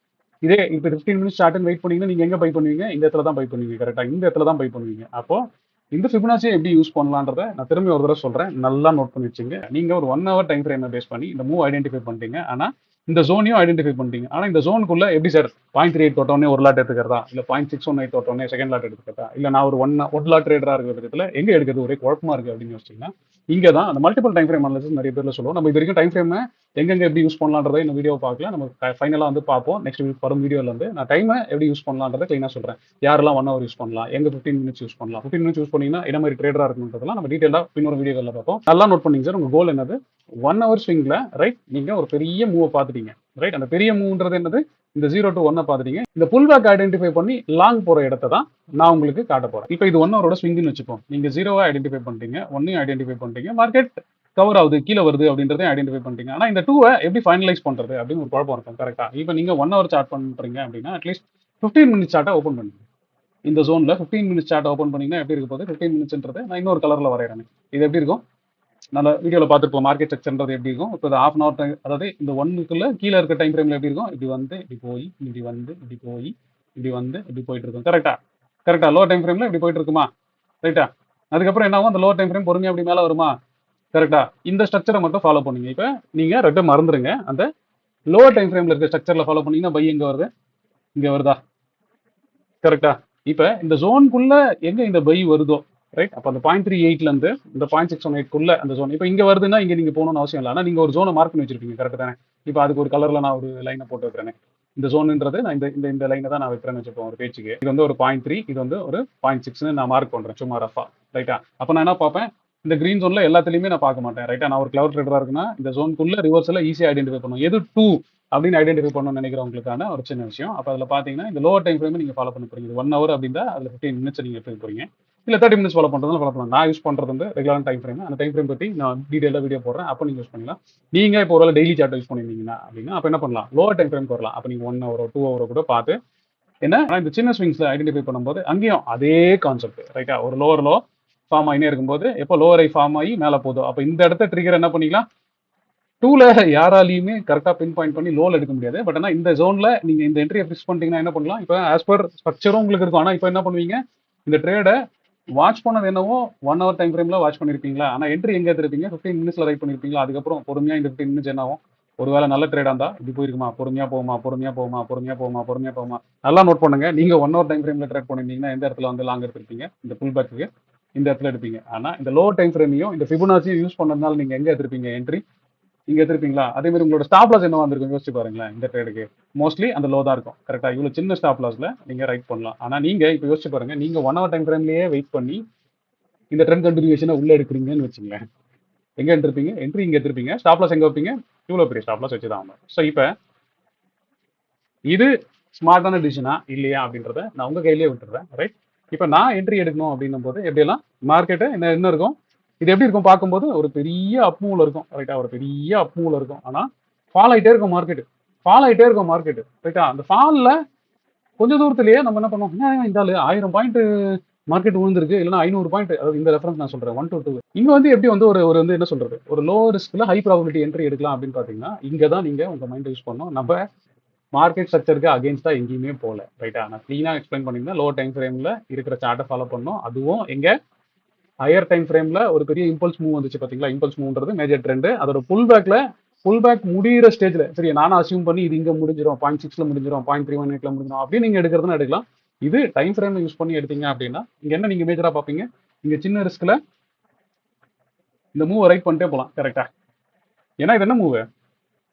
இதே இப்போ 15 மினிட்ஸ் ஸ்டார்ட் வெயிட் பண்ணீங்கன்னா நீங்க எங்க பை பண்ணுவீங்க? இந்த இடத்துல தான் பை பண்ணுவீங்க, கரெக்டா? இந்த இடத்துல தான் பை பண்ணுவீங்க. அப்போ இந்த ஃபிபனாசியை எப்படி யூஸ் பண்ணலான்றத நான் திரும்பி ஒரு தடவை சொல்றேன், நல்லா நோட் பண்ணி வச்சுங்க. நீங்க ஒரு 1 hour டைம் ஃப்ரேமை பேஸ் பண்ணி இந்த மூவ் ஐடென்டிஃபை பண்ணிட்டீங்க. ஆனா இந்த ஜோனையும் ஐடென்டிஃபை பண்ணிட்டீங்க. ஆனா இந்த ஜோனுக்குள்ள எப்படி சார் 0.38 தொட்டோடனே ஒரு லாட் எடுத்துக்கிறதா, இல்ல 0.618 தொட்டோடனே செகண்ட் லாட் எடுத்துக்கிறதா, இல்ல நான் ஒரு ஒன் லாட் ட்ரேடரா இருக்கிற பட்சத்துல எங்க எடுக்கிறது, ஒரே குழப்பமா இருக்கு அப்படின்னு யோசிச்சீங்கன்னா, இங்க தான் அந்த மல்டிபிள் டைம் ஃப்ரேம் அனாலிசிஸ் நிறைய பேர்ல சொல்லுவோம். நம்ம இது வரைக்கும் டைம் ஃப்ரேம் எங்கெங்க எப்படி யூஸ் பண்ணலான்றதை இந்த வீடியோ பார்க்கல, நம்ம ஃபைனலா வந்து பார்ப்போம். நெக்ஸ்ட் வரும் வீடியோல வந்து நான் டைமை எப்படி யூஸ் பண்ணலான்றதை கிளீனா சொல்றேன். யாரெல்லாம் 1 ஹவர் யூஸ் பண்ணலாம், எங்க 15 மினிட்ஸ் யூஸ் பண்ணலாம், 15 மினிட்ஸ் யூஸ் பண்ணீங்கன்னா என்ன மாதிரி ட்ரேடரா இருக்கணுன்றதெல்லாம் நம்ம டீடைலா இன்னொரு வீடியோல பார்ப்போம். நல்லா நோட் பண்ணீங்க சார், உங்க கோல் என்னது, 1 ஹவர் ஸ்விங்ல ரைட் நீங்க ஒரு பெரிய மூவை பார்த்துட்டீங்க. ரைட், அந்த பெரிய மூவ்ன்றது என்னது, இந்த 0 to 1 பார்த்துட்டீங்க. இந்த புல் பேக் ஐடென்டிஃபை பண்ணி லாங் போற இடத்தை தான் நான் உங்களுக்கு காட்ட போறேன். இப்போ இது 1 ஹவரோட ஸ்விங்னு வச்சுப்போம். நீங்க 0 ஐடென்டிஃபை பண்ணிட்டீங்க, 1 ஐடென்டிஃபை பண்ணிட்டீங்க, மார்க்கெட் கவர் ஆகுது, கீழே வருது அப்படின்றதையும் ஐடென்டிஃபை பண்ணிட்டீங்க. ஆனா இந்த 2 எப்படி ஃபைனலைஸ் பண்றது அப்படின்னு ஒரு குழப்பம் இருக்கும். கரெக்டா? இப்போ நீங்க 1 ஹவர் சார்ட் பண்றீங்க அப்படின்னா அட்லீஸ்ட் 15 மினிட்ஸ் சார்ட்டை ஓப்பன் பண்ணுங்க. இந்த ஜோன்ல 15 மினிட்ஸ் சார்ட் ஓப்பன் பண்ணீங்கன்னா எப்படி இருக்க போகுது, 15 மினிட்ஸ்ன்றது நான் இன்னொரு கலர்ல வரைகிறேன். இது எப்படி இருக்கும், நல்ல வீடியோவில் பார்த்துருப்போம். மார்க்கெட் ஸ்ட்ரக்சர்ன்றது எப்படி இருக்கும், இப்போ ஹாஃப் அன் ஹவர் அதாவது இந்த ஒன்னுக்குள்ள கீழே இருக்க டைம் ஃப்ரேம்ல எப்படி இருக்கும், இப்படி வந்து இப்படி போய் இப்படி வந்து இப்படி போய் இப்படி வந்து இப்படி போயிட்டு இருக்கும். கரெக்டா? கரெக்டா? லோ டைம் ஃப்ரேம்ல இப்படி போயிட்டு இருக்குமா? ரைட்டா? அதுக்கப்புறம் என்ன ஆகும், அந்த லோ டைம் ஃப்ரேம் பொறுமையா அப்படி மேலே வருமா? கரெக்டா? இந்த ஸ்ட்ரக்சரை மட்டும் ஃபாலோ பண்ணுங்க. இப்போ நீங்க ரெட்டை மறந்துருங்க, அந்த லோ டைம் ஃப்ரேம்ல இருக்க ஸ்ட்ரக்சர்ல ஃபாலோ பண்ணீங்கன்னா பை எங்க வருது, இங்க வருதா? கரெக்டா? இப்போ இந்த ஜோனுக்குள்ள எங்க இந்த பை வருதோ, ரைட், அப்போ அந்த 0.38ல இருந்து இந்த 0.618 அந்த ஜோன் இப்போ இங்க வருதுன்னா இங்க நீங்க போகணும்னு அவசியம் இல்லை. ஆனா நீங்க ஒரு ஜோனை மார்க் பண்ணி வச்சிருப்பீங்க. கரெக்ட் தானே? இப்போ அதுக்கு ஒரு கலர்ல நான் ஒரு லைனை போட்டு வைக்கிறேன். இந்த ஜோனுன்றது நான் இந்த இந்த இந்த லைனை தான் நான் வைக்கிறேன்னு வச்சுப்போம் ஒரு பேச்சுக்கு. இது வந்து ஒரு 0.3, இது வந்து ஒரு 0.6ன்னு நான் மார்க் பண்றேன் சும்மா ரஃபா. ரைட்டா? அப்போ நான் என்ன பார்ப்பேன், இந்த கிரீன் ஜோன்ல எல்லாத்துலயுமே நான் பார்க்க மாட்டேன். ரைட்டா? நான் ஒரு கிளவர் ட்ரேடரா இருக்குன்னா இந்த ஜோனுக்குள்ள ரிவர்ஸ்ல ஈஸியா ஐடென்டிஃபை பண்ணும். எது 2 அப்படின்னு ஐடென்டிஃபை பண்ணணும்னு நினைக்கிறவங்களுக்கான ஒரு சின்ன விஷயம். அப்போ அதில் பார்த்தீங்கன்னா இந்த லோவர் டைம் ஃப்ரேம் நீங்க ஃபாலோ பண்ண போறீங்க. 1 ஹவர் அப்படின்னா அதில் 15 மினிட்ஸ் நீங்க எடுத்துக்க போறீங்க, இல்ல 30 மினிட்ஸ் ஃபாலோ பண்றதுனால ஃபாலோ பண்ணலாம். நான் யூஸ் பண்றது வந்து ரெகுலரான டைம் ஃப்ரேம். அந்த டைம் ஃப்ரேம் பத்தி நான் டீடைலா வீடியோ போடுறேன், அப்போ நீங்க யூஸ் பண்ணலாம். நீங்க இப்போ ஒரு டெய்லி சார்ட் யூஸ் பண்ணிருந்தீங்கன்னா அப்படின்னா அப்போ என்ன பண்ணலாம், லோவர் டைம் ஃப்ரேம் வரலாம். அப்போ நீங்க 1 ஹவரோ 2 ஹவரோ கூட பார்த்து என்ன இந்த சின்ன ஸ்விங்ஸ்ல ஐடென்டிஃபை பண்ணும்போது அங்கேயும் அதே கான்செப்ட். ரைட்டா? ஒரு லோவர் லோ ஃபார்ம் ஆகினே இருக்கும்போது எப்போ லோவர் ஐ ஃபார்ம் ஆகி மேலே போதும், அப்போ இந்த இடத்த ட்ரிகர் என்ன பண்ணிக்கலாம், 2ல யாராலையுமே கரெக்டாக பின் பாயிண்ட் பண்ணி லோல எடுக்க முடியாது. பட் ஆனால் இந்த ஜோன்ல நீங்க இந்த என்ட்ரியை ஃபிக்ஸ் பண்ணிட்டீங்கன்னா என்ன பண்ணலாம், இப்போ ஆஸ் பர் ஸ்ட்ரக்சரும் உங்களுக்கு இருக்கும். ஆனால் இப்போ என்ன பண்ணுவீங்க, இந்த ட்ரேடை வாட்ச் பண்ணது என்னவோ 1 ஹவர் டைம் ஃப்ரேம்ல வாட்ச் பண்ணிருப்பீங்களா, ஆனால் என்ட்ரி எங்க எடுத்திருப்பீங்க 15 மினிட்ஸ்ல ரைட் பண்ணிருப்பீங்களா. அதுக்கப்புறம் பொறுமையா இந்த 15 மினிட்ஸ் என்ன ஆகும், ஒருவேளை நல்ல ட்ரேடா இருந்தா இப்படி போயிருக்குமா, பொறுமையா போகுமா, பொறுமையா போகுமா, பொறுமையா போகுமா, பொறுமையா போகுமா. நல்லா நோட் பண்ணுங்க, நீங்க 1 ஹவர் டைம் ஃப்ரேம்ல ட்ரேட் பண்ணிருந்தீங்கன்னா எந்த இடத்துல வந்து லாங் எடுத்திருப்பீங்க, இந்த புல் பேக்கு இந்த இடத்துல எடுப்பீங்க. ஆனா இந்த லோ டைம் ஃப்ரேமையும் இந்த ஃபிபோனாச்சியும் யூஸ் பண்ணதுனால நீங்க எங்க எடுத்திருப்பீங்க, என்ட்ரி இங்க எடுத்திருப்பீங்களா. அதே மாதிரி உங்களோட ஸ்டாப் லாஸ் என்ன வந்திருக்கும் யோசிச்சு பாருங்களேன். இந்த ட்ரேடுக்கு மோஸ்ட்லி அந்த லோ தான் இருக்கும். கரெக்டா? இவ்வளவு சின்ன ஸ்டாப் லாஸ்ல நீங்க ரைட் பண்ணலாம். ஆனா நீங்க இப்போ யோசிச்சு பாருங்க, நீங்க 1 ஹவர் டைம் ஃப்ரேம்லயே வெயிட் பண்ணி இந்த ட்ரெண்ட் கண்டினியூஷனை உள்ள எடுக்கிறீங்கன்னு வச்சுங்களேன், எங்க எடுத்திருப்பீங்க, என்ட்ரி இங்க எடுத்திருப்பீங்க, ஸ்டாப் லாஸ் எங்க வைப்பீங்க, இவ்வளவு பெரிய ஸ்டாப் லாஸ் வச்சுதான் ஆகும். ஸோ இப்போ இது ஸ்மார்ட்டான டிசிஷனா இல்லையா அப்படின்றத நான் உங்க கையிலேயே விட்டுறேன். ரைட், இப்போ நான் என்ட்ரி எடுக்கணும் அப்படின்னும் போது எப்படியெல்லாம் மார்க்கெட்டு என்ன என்ன இருக்கும், இது எப்படி இருக்கும் பார்க்கும்போது ஒரு பெரிய அப்மூவ்ல இருக்கும். ரைட்டா? ஒரு பெரிய அப்மூவ்ல இருக்கும். ஆனா ஃபால் ஆகிட்டே இருக்கும் மார்க்கெட், ஃபால் ஆகிட்டே இருக்கும் மார்க்கெட். ரைட்டா? அந்த ஃபால்ல கொஞ்ச தூரத்திலேயே நம்ம என்ன பண்ணுவோம், இந்த 1000 பாயிண்ட் மார்க்கெட் விழுந்திருக்கு, இல்லைன்னா 500 பாயிண்ட், அதாவது இந்த ரெஃபரன்ஸ் நான் சொல்றேன் 1 to 2. இங்க வந்து எப்படி வந்து ஒரு ஒரு வந்து என்ன சொல்றது, ஒரு லோ ரிஸ்க்ல ஹை ப்ராபபிலிட்டி என்ட்ரி எடுக்கலாம் அப்படின்னு பாத்தீங்கன்னா இங்க தான் நீங்க உங்க மைண்ட் யூஸ் பண்ணணும். நம்ம மார்க்கெட் ஸ்ட்ரக்சருக்கு அகேன்ஸ்டா எங்கேயுமே போகல. ரைட்டா? நான் கிளீனா எக்ஸ்பிளைன் பண்ணிருந்தேன். லோ டைம் ஃப்ரேம்ல இருக்கிற சார்ட்டை ஃபாலோ பண்ணணும். அதுவும் எங்க ஹையர் டைம் ஃப்ரேம்ல ஒரு பெரிய இம்பல்ஸ் மூவ் வந்துச்சு பாத்தீங்களா. இம்பல்ஸ் மூவ்ன்றது மேஜர் ட்ரெண்ட். அதோட புல் பேக் முடிகிற ஸ்டேஜ்ல சரி நானும் அசியூம் பண்ணி இது இங்க முடிஞ்சிடும், 0.6ல முடிஞ்சிடும், 0.318ல முடிஞ்சிடும் அப்படின்னு நீங்க எடுக்கிறதுன்னு எடுக்கலாம். இது டைம் ஃப்ரேம் யூஸ் பண்ணி எடுத்தீங்க அப்படின்னா இங்க என்ன நீங்க மேஜரா பாப்பீங்க, இங்க சின்ன ரிஸ்க்ல இந்த மூவ் ரைட் பண்ணிட்டே போலாம். கரெக்டா? ஏன்னா இது என்ன மூவ்,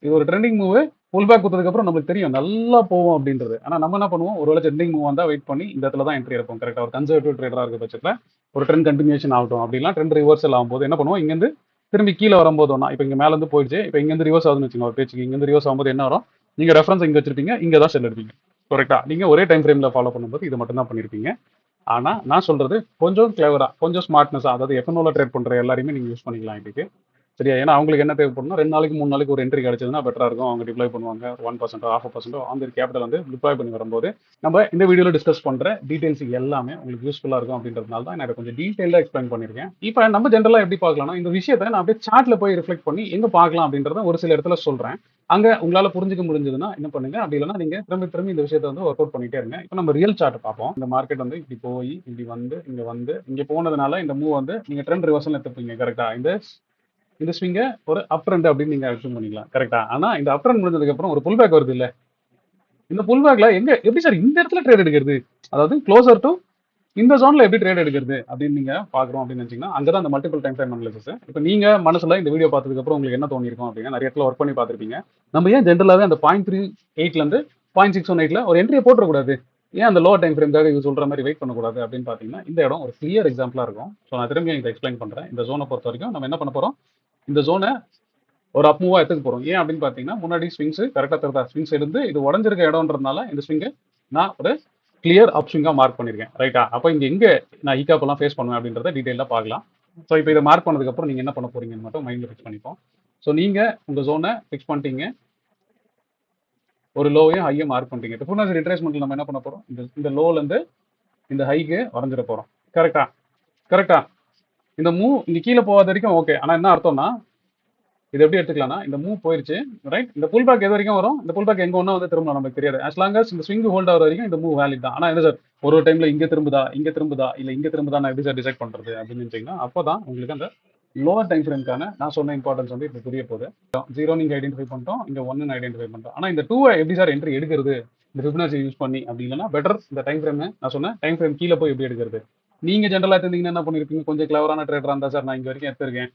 இது ஒரு ட்ரெண்டிங் மூவ். புல் பேக் கொடுத்ததுக்கு அப்புறம் நமக்கு தெரியும் நல்லா போவோம் அப்படின்றது. ஆனா நம்ம என்ன பண்ணுவோம், ஒருவேளை ட்ரெண்டிங் மூவ் வந்தா வெயிட் பண்ணி இந்த இடத்துல தான் என்ட்ரி எடுப்போம். கரெக்டா? ஒரு கன்சர்வேட்டிவ் ட்ரேடரா இருக்க பட்சத்துல ஒரு ட்ரெண்ட் கண்டினியூஷன் ஆகட்டும் அப்படின்னா ட்ரெண்ட் ரிவர்சல் ஆகும்போது என்ன பண்ணுவோம், இங்கிருந்து திரும்பி கீழே வரும்போது ஒன்னா இப்போ இங்க மேல இருந்து போயிடுச்சு, இப்போ இங்க இருந்து ரிவர்ஸ் ஆகுதுன்னு வச்சுக்கோங்க ஒரு பேச்சுக்கு. இங்க இருந்து ரிவர்ஸ் ஆகும்போது என்ன வரும், நீங்க ரெஃபரன்ஸ் இங்க வச்சிருப்பீங்க, இங்க தான் செல் எடுப்பீங்க. கரெக்டா? நீங்க ஒரே டைம் ஃப்ரேம்ல ஃபாலோ பண்ணும்போது இது மட்டும் தான் பண்ணிருப்பீங்க. ஆனா நான் சொல்றது கொஞ்சம் கிளவரா, கொஞ்சம் ஸ்மார்ட்னஸா, அதாவது எஃப்என்ஓல ட்ரேட் பண்ற எல்லாருமே நீங்க யூஸ் பண்ணிக்கலாம் இதுக்கு. சரியா? ஏன்னா அவங்களுக்கு என்ன தேவைப்படும்னா 2 நாளைக்கு 3 நாளைக்கு ஒரு என்ட்ரி கிடைச்சதுன்னா பெட்டரா இருக்கும். அவங்க டிப்ளாய் பண்ணுவாங்க 1%, 0.5% அந்த கேபிட்டல் வந்து டிப்ளாய் பண்ணி வரும்போது நம்ம இந்த வீடியோல டிஸ்கஸ் பண்ற டீடைல்ஸ் எல்லாமே உங்களுக்கு யூஸ்ஃபுல்லா இருக்கும் அப்படின்றதுனால தான் நான் கொஞ்சம் டீடைலா எக்ஸ்பிளைன் பண்ணிருக்கேன். இப்போ நம்ம ஜென்ரலா எப்படி பார்க்கலாம்னா இந்த விஷயத்தை நான் அப்படியே சார்ட்ல போய் ரிஃப்ளெக்ட் பண்ணி எங்க பார்க்கலாம் அப்படின்றத ஒரு சில இடத்துல சொல்றேன். அங்க உங்களால புரிஞ்சுக்க முடிஞ்சதுன்னா என்ன பண்ணுங்க, அப்படி இல்லைன்னா நீங்க திரும்பி இந்த விஷயத்தை வந்து ஒர்க் அவுட் பண்ணிட்டே இருங்க. இப்போ நம்ம ரியல் சார்ட் பார்ப்போம். இந்த மார்க்கெட் வந்து இப்படி போய் இப்படி வந்து இங்க போனதுனால இந்த மூவ் வந்து நீங்க ட்ரெண்ட் ரிவர்சல் எடுத்துப்பீங்க. கரெக்டா? இந்த இந்த ஸ்விங்கை ஒரு அப் ட்ரெண்ட் அப்படின்னு நீங்க அசியூம் பண்ணிக்கலாம். கரெக்ட்டா? ஆனா இந்த அப் ட்ரெண்ட் முடிஞ்சதுக்கு அப்புறம் ஒரு புல் பேக் வருது இல்ல? இந்த புல் பேக்ல எப்படி சார் இந்த இடத்துல ட்ரேட் எடுக்கிறது? அதாவது க்ளோசர் டூ இந்த ஜோன்ல எப்படி ட்ரேட் எடுக்கிறது அப்படின்னு நீங்க பாக்குறோம் அப்படின்னு நினைச்சீங்கன்னா அங்கதான் அந்த மல்டிபிள் டைம் ஃப்ரேம் அனாலிசிஸ். இப்போ நீங்க மனசுல இந்த வீடியோ பார்த்ததுக்கு அப்புறம் உங்களுக்கு என்ன தோணிருக்கும் அப்படின்னா, நிறைய இடத்துல ஒர்க் பண்ணி பார்த்திருப்பீங்க. நம்ம ஏன் ஜென்ரலாவே அந்த 0.38ல இருந்து 0.618ல ஒரு என்ட்ரியை போட்டுறக்கூடாது? ஏன் அந்த லோவர் டைம் ஃப்ரேம்காக இது சொல்ற மாதிரி வெயிட் பண்ணக்கூடாது அப்படின்னு பாத்தீங்கன்னா, இந்த இடம் ஒரு கிளியர் எக்ஸாம்பிளா இருக்கும். ஸோ நான் திரும்பி இதை எக்ஸ்பிளைன் பண்றேன். இந்த ஜோனை பொறுத்த வரைக்கும் நம்ம என்ன பண்ண போறோம்? இந்த ஜோனை ஒரு அப் மூவா எடுத்துக்க போறோம். ஏன் அப்படின்னு பாத்தீங்கன்னா, முன்னாடி ஸ்விங்ஸ் கரெக்டா தருதா, ஸ்விங்ஸ் இருந்து இது உடஞ்சிருக்க இடம்ன்றதுனால இந்த ஸ்விங்கை நான் ஒரு கிளியர் அப் ஸ்விங்கா மார்க் பண்ணிருக்கேன். ரைட்டா? அப்போ இங்க எங்க நான் ஹிக்காப் எல்லாம் ஃபேஸ் பண்ணுவேன் அப்படின்றத டீடைலா பார்க்கலாம். ஸோ இப்போ இதை மார்க் பண்ணதுக்கு அப்புறம் நீங்க என்ன பண்ண போறீங்கன்னு மட்டும் மைண்ட்ல ஃபிக்ஸ் பண்ணிப்போம். ஸோ நீங்க உங்க ஜோனை ஃபிக்ஸ் பண்ணிட்டீங்க, ஒரு லோவையும் ஹையும் மார்க் பண்ணிட்டீங்க. ஃபிபோனாச்சி ரிட்ரேஸ்மெண்ட்ல நம்ம என்ன பண்ண போறோம்? இந்த லோல இருந்து இந்த ஹைக்கு வரைஞ்சிட போறோம். கரெக்டா? கரெக்டா? இந்த மூவ் இங்க கீழே போகாத வரைக்கும் ஓகே. ஆனா என்ன அர்த்தம்னா, இது எப்படி எடுத்துக்கலாம்னா, இந்த மூவ் போயிருச்சு, ரைட்? இந்த புல் பேக் எது வரைக்கும் வரும்? இந்த புல் பேக் எங்க ஒண்ணா வந்து திரும்ப நமக்கு தெரியாது. as long as இந்த ஸ்விங் ஹோல்ட் ஆகிற வரைக்கும் இந்த மூவ் வேலிட் தான். ஆனா என்ன சார், ஒரு டைம்ல இங்க திரும்புதா, இங்க திரும்புதா, இல்ல இங்க திரும்புதா, நான் எப்படி சார் டிசைட் பண்றது அப்படின்னு நினைச்சீங்கன்னா, அப்பதான் உங்களுக்கு அந்த லோவர் டைம் ஃப்ரேம்க்கான நான் சொன்ன இம்பார்ட்டன்ஸ் வந்து இப்போ புரிய போகுது. 0 நீங்க ஐடென்டிஃபை பண்ணிட்டோம், இங்க 1 ஐடென்டிஃபை பண்ணிட்டோம். ஆனா இந்த 2 எப்படி சார் என்ட்ரி எடுக்கிறது இந்த ஃபிபனாச்சி யூஸ் பண்ணி அப்படி இல்லைன்னா பெட்டர் இந்த டைம் ஃப்ரேம் நான் சொன்னேன் டைம் ஃப்ரேம் கீழே போய் எப்படி எடுக்கிறது? நீங்க ஜென்ரலா இருந்தீங்கன்னா என்ன பண்ணிருப்பீங்க? கொஞ்சம் கிளவரான ட்ரேடரா இருந்தா சார் நான் இங்க வரைக்கும் எடுத்திருக்கேன்,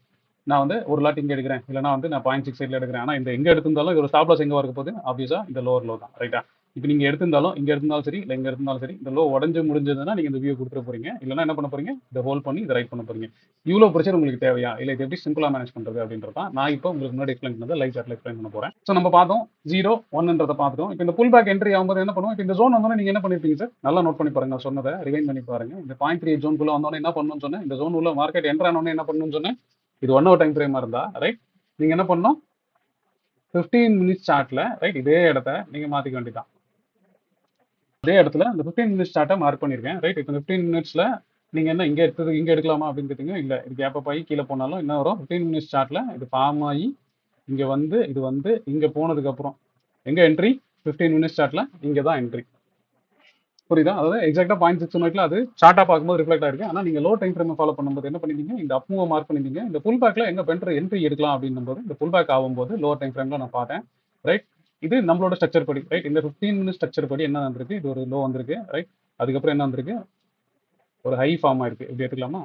நான் வந்து ஒரு லாட் இங்க எடுக்கிறேன், இல்லைனா வந்து நான் 0.68ல எடுக்கிறேன். ஆனா இந்த எங்க எடுத்திருந்தாலும் இதோட ஸ்டாப் லாஸ் எங்க இருக்க போகுது? ஆப்வியஸா இந்த லோவர் லோ தான். ரைட்டா? இப்போ நீங்க எடுத்திருந்தாலும் இங்க எடுத்திருந்தாலும் சரி, இல்லை இங்க எடுத்திருந்தாலும் சரி, இந்த லோ உடஞ்சு முடிஞ்சதுன்னா நீங்க இந்த வியூ கொடுத்துட போறீங்க. இல்லைன்னா என்ன பண்ண போறீங்க? இதை ஹோல்ட் பண்ணி இதை ரைட் பண்ண போறீங்க. இவ்வளவு பிரச்சனை உங்களுக்கு தேவையா? இல்லை இது எப்படி சிம்பிளா மேனேஜ் பண்றது அப்படின்றதான் நான் இப்போ உங்களுக்கு முன்னாடி எக்ஸ்பிளைன் பண்ணது லைவ் சார்ட்ல எக்ஸ்பிளைன் பண்ண போறேன். ஸோ நம்ம பார்த்தோம் 0 1ன்றதை பார்த்துட்டோம். இப்போ இந்த புல் பேக் என்ட்ரி ஆகும்போது என்ன பண்ணுவோம்? இப்போ இந்த ஜோன் வந்தோடனே நீங்க என்ன பண்ணிருப்பீங்க சார்? நல்லா நோட் பண்ணி பாருங்க, நான் சொன்னதை ரிவைன் பண்ணி பாருங்க. இந்த 0.38 ஜோனுக்குள்ள வந்தோடனே என்ன பண்ணணும்னு சொன்னேன்? இந்த ஜோன் உள்ள மார்க்கெட் என்டர் ஆனோடனே என்ன பண்ணணும்னு சொன்னேன்? இது 1 hour டைம் ஃப்ரேமா இருந்தா ரைட், நீங்க என்ன பண்ணணும்? 15 மினிட்ஸ் சார்ட்ல ரைட் இதே இடத்த நீங்க மாத்திக்க வேண்டியதான். அதே இடத்துல இந்த 15 மினிட்ஸ் சார்ட்டை மார்க் பண்ணிருக்கேன். ரைட்? இப்போ 15 மினிட்ஸ்ல நீங்க என்ன இங்க எடுத்தது இங்க எடுக்கலாமா அப்படின்னு கேட்டீங்க. இல்ல, இது கேப் அப் ஆகி கீழே போனாலும் என்ன வரும்? 15 மினிட்ஸ் சார்ட்ல இது ஃபார்ம் ஆகி இங்க வந்து இது வந்து இங்க போனதுக்கு அப்புறம் எங்க என்ட்ரி? 15 மினிட்ஸ் சார்ட்ல இங்க தான் என்ட்ரி. புரியுதா? அதாவது எக்ஸாக்டா 0.618ல அது சார்ட்டா பார்க்கும்போது ரிஃப்ளெக்ட் ஆயிருக்கு. ஆனா நீங்க லோ டைம் ஃப்ரேம் ஃபாலோ பண்ணும்போது என்ன பண்ணிருந்தீங்க? இந்த அப் மூவ் மார்க் பண்ணிருந்தீங்க. இந்த புல் பேக்ல எங்க பென்டர் என்ட்ரி எடுக்கலாம் அப்படின்னும் போது இந்த புல் பேக் ஆகும்போது லோவர் டைம் ஃப்ரேம்ல நான் பார்த்தேன். ரைட்? இது நம்மளோட ஸ்ட்ரக்சர் படி. ரைட்? இந்த 15 மினிட்ஸ் ஸ்ட்ரக்சர் படி என்ன வந்திருக்கு? இது ஒரு லோ வந்திருக்கு. ரைட்? அதுக்கப்புறம் என்ன வந்திருக்கு? ஒரு ஹை ஃபார்ம் ஆயிருக்கு. இப்படி எடுத்துக்கலாமா?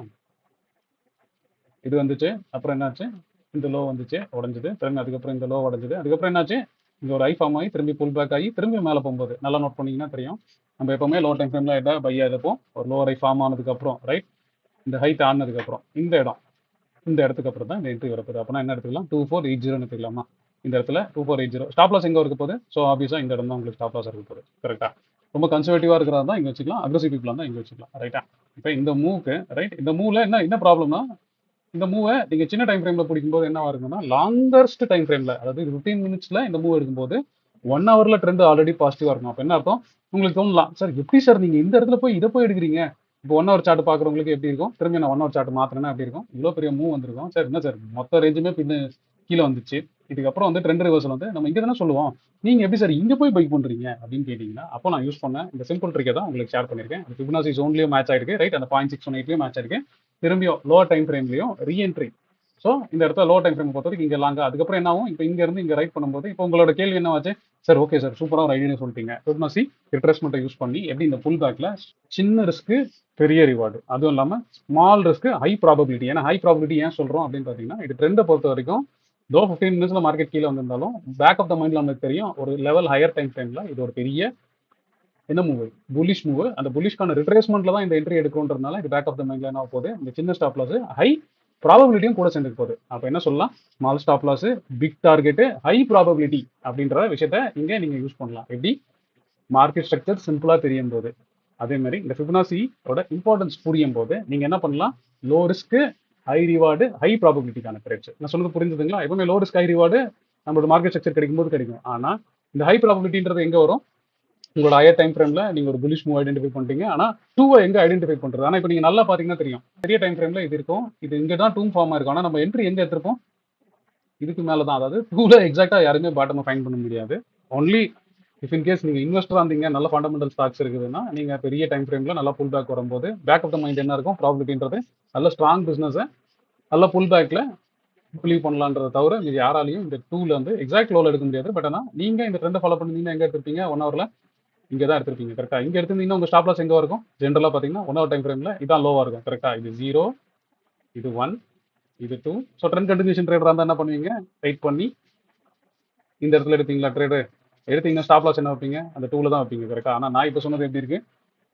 இது வந்துச்சு, அப்புறம் என்னாச்சு? இந்த லோ வந்துச்சு, உடஞ்சது. திரும்பி அதுக்கப்புறம் இந்த லோ உடஞ்சது. அதுக்கப்புறம் என்னாச்சு? இங்க ஒரு ஹை ஃபார்ம் ஆகி திரும்பி புல் பேக் ஆகி திரும்பி மேலே போகும்போது நல்லா நோட் பண்ணீங்கன்னா தெரியும். நம்ம எப்பவுமே லோ டைம் ஃப்ரேம்ல எதாவது பையா இருப்போம். ஒரு லோவர் ஹை ஃபார்ம் ஆனதுக்கு அப்புறம் ரைட், இந்த ஹைட் ஆனதுக்கு அப்புறம் இந்த இடம், இந்த இடத்துக்கு அப்புறம் தான் இந்த என்ட்ரி வரப்போகுது. அப்போ என்ன எடுத்துக்கலாம்? 2480 எடுத்துக்கலாமா? இந்த இடத்துல 2480 ஸ்டாப் லாஸ் எங்க இருக்க போகுது? ஸோ ஆப்வியஸா இந்த இடம் தான் உங்களுக்கு ஸ்டாப் லாஸ் இருக்க போகுது. கரெக்டா? ரொம்ப கன்சர்வேட்டிவா இருக்கிறதா தான் இங்க வச்சுக்கலாம், அக்ரெசிவ் பீப்புளா தான் இங்க வச்சுக்கலாம். ரைட்டா? இப்போ இந்த மூவ்க்கு ரைட், இந்த மூவ்ல என்ன ப்ராப்ளம்னா, இந்த மூவை நீங்க சின்ன டைம் ஃப்ரேம்ல பிடிக்கும்போது என்ன இருக்குன்னா, லாங்கஸ்ட் டைம் ஃப்ரேம்ல அதாவது 15 மினிட்ஸ்ல இந்த மூவ் எடுக்கும்போது 1 ஹவர்ல ட்ரெண்ட் ஆல்ரெடி பாசிட்டிவா இருக்கும். அப்ப என்ன அர்த்தம்? உங்களுக்கு தோணலாம், சார் எப்படி சார் நீங்க இந்த இடத்துல போய் இதை போய் எடுக்கிறீங்க? இப்போ 1 ஹவர் சார்ட் பாக்குறவங்களுக்கு எப்படி இருக்கும்? திரும்பி நான் 1 ஹவர் சார்ட் மாத்திரனா எப்படி இருக்கும்? இவ்வளவு பெரிய மூவ் வந்திருக்கும் சார், என்ன சார் மொத்த ரேஞ்சுமே பின்ன கீழே வந்துச்சு, இதுக்கப்புறம் வந்து ட்ரெண்ட் ரிவர்சல் வந்து நம்ம இங்க தானே சொல்லுவோம், நீங்க எப்படி சார் இங்க போய் பை பண்றீங்க அப்படின்னு கேட்டீங்கன்னா, அப்போ நான் யூஸ் பண்ண இந்த சிம்பிள் ட்ரிக்கை தான் உங்களுக்கு ஷேர் பண்ணிருக்கேன். ஃபிபனாச்சி ஜோன்லயும் மேட்ச் ஆயிருக்கு. ரைட்? அந்த 0.618லயும் மேட்ச் ஆயிருக்கு. திரும்பியும் லோவர் டைம் ஃப்ரேம்லயும் ரீஎன்ட்ரி. ஸோ இந்த இடத்துல லோ டைம் ஃப்ரேம் பொறுத்த வரைக்கும் இங்கே லாங்கா, அதுக்கப்புறம் என்ன ஆகும்? இப்போ இங்க இருந்து இங்க ரைட் பண்ணும்போது இப்போ உங்களோட கேள்வி என்ன ஆச்சு? சார் ஓகே சார், சூப்பரா ஒரு ஐடியா சொல்லிட்டீங்க, ஃபிபனாச்சி ரிட்ரேஸ்மெண்ட்டை யூஸ் பண்ணி எப்படி இந்த புல் பேக்ல சின்ன ரிஸ்க் பெரிய ரிவார்டு, அதுவும் இல்லாம ஸ்மால் ரிஸ்க் ஹை ப்ராபபிலிட்டி. ஏன்னா ஹை ப்ராபபிலிட்டி ஏன் சொல்றோம் அப்படின்னு பாத்தீங்கன்னா, இது ட்ரெண்டை பொறுத்த வரைக்கும் தோ 15 மினிட்ஸ்ல மார்க்கெட் கீழே வந்திருந்தாலும் பேக் ஆஃப் த மைண்ட்ல நமக்கு தெரியும், ஒரு லெவல் ஹையர் டைம் ஃப்ரேம்ல இது ஒரு பெரிய என்ன மூவ்? Bullish move. அந்த புல்லிஷ்கான ரிட்ரேஸ்மெண்ட்ல தான் இந்த என்ட்ரி எடுக்கிறோன்றதுனால இது பேக் ஆஃப் த மைண்ட்ல என்ன போகுது? இந்த சின்ன ஸ்டாப் லாஸ் ஹை ப்ராபபிலிட்டியும் கூட சேர்ந்துக்கு போகுது. அப்ப என்ன சொல்லலாம்? Small stop loss, big target, high probability அப்படின்ற விஷயத்த இங்க நீங்க யூஸ் பண்ணலாம். எப்படி? மார்க்கெட் ஸ்ட்ரக்சர் சிம்பிளா தெரியும் போது. அதே மாதிரி இந்த ஃபிபனாசியோட இம்பார்ட்டன்ஸ் புரியும் போது நீங்க என்ன பண்ணலாம்? Low risk high reward high ப்ராபபிலிட்டிக்கான ட்ரேட்ஸ். நான் சொன்னது புரிஞ்சுதுங்களா? எப்பவுமே லோ ரிஸ்க் ஹை ரிவார்டு நம்மளோட மார்க்கெட் ஸ்ட்ரக்சர் கிடைக்கும் போது கிடைக்கும். ஆனா இந்த ஹை ப்ராபபிலிட்டின்றது எங்க வரும்? உங்களோட ஹையர் டைம் ஃப்ரேம்ல நீங்க ஒரு புல்லிஷ் மூவ் ஐடென்டிஃபை பண்ணிட்டீங்க. ஆனா டூவை எங்க ஐடென்டிஃபை பண்றது? ஆனா இப்போ நீங்க நல்லா பாத்தீங்கன்னா தெரியும், பெரிய டைம் ஃப்ரேம்ல இது இருக்கும், இது இங்க தான் டூம் ஃபார்மா இருக்கும். ஆனா நம்ம என்ட்ரி எங்க எடுத்திருப்போம்? இதுக்கு மேல தான். அதாவது டூல எக்ஸாக்டா யாருமே பாட்டமை ஃபைண்ட் பண்ண முடியாது. ஒன்லி இஃப் இன் கேஸ் நீங்க இன்வெஸ்டரா இருந்தீங்க, நல்ல ஃபண்டமெண்டல் ஸ்டாக்ஸ் இருக்குதுன்னா, நீங்க பெரிய டைம் ஃப்ரேம்ல நல்லா புல் பேக் வரும்போது பேக் ஆஃப் த மைண்ட் என்ன இருக்கும்? ப்ராபிலிட்டின்றது நல்ல ஸ்ட்ராங் பிசினஸ் நல்ல புல் பேக்ல பிலீவ் பண்ணலான்றத தவிர இது யாராலையும் இந்த டூல வந்து எக்ஸாக்ட் லோல எடுக்க முடியாது. பட் ஆனால் நீங்க இந்த ட்ரெண்டை ஃபாலோ பண்ணிருந்தீங்கன்னா எங்க எடுத்திருப்பீங்க? 1 ஹவர்ல இங்கே தான் எடுத்திருப்பீங்க. கரெக்டா? இங்க எடுத்திருந்தீங்கன்னா உங்க ஸ்டாப் லாஸ் எங்க இருக்கும்? ஜென்ரலா பாத்தீங்கன்னா 1 ஹவர் டைம் ஃப்ரேம்ல இதான் லோவா இருக்கும். கரெக்டா? இது 0, இது 1, இது 2. ஸோ ட்ரெண்ட் கண்டினியூஷன் ட்ரேடரா இருந்தா என்ன பண்ணுவீங்க? வெயிட் பண்ணி இந்த இடத்துல எடுத்தீங்களா ட்ரேடு, எடுத்தீங்கன்னா ஸ்டாப் லாஸ் என்ன வைப்பீங்க? அந்த டூல தான் வைப்பீங்க. கரெக்டா? ஆனா நான் இப்போ சொன்னது எப்படி இருக்கு?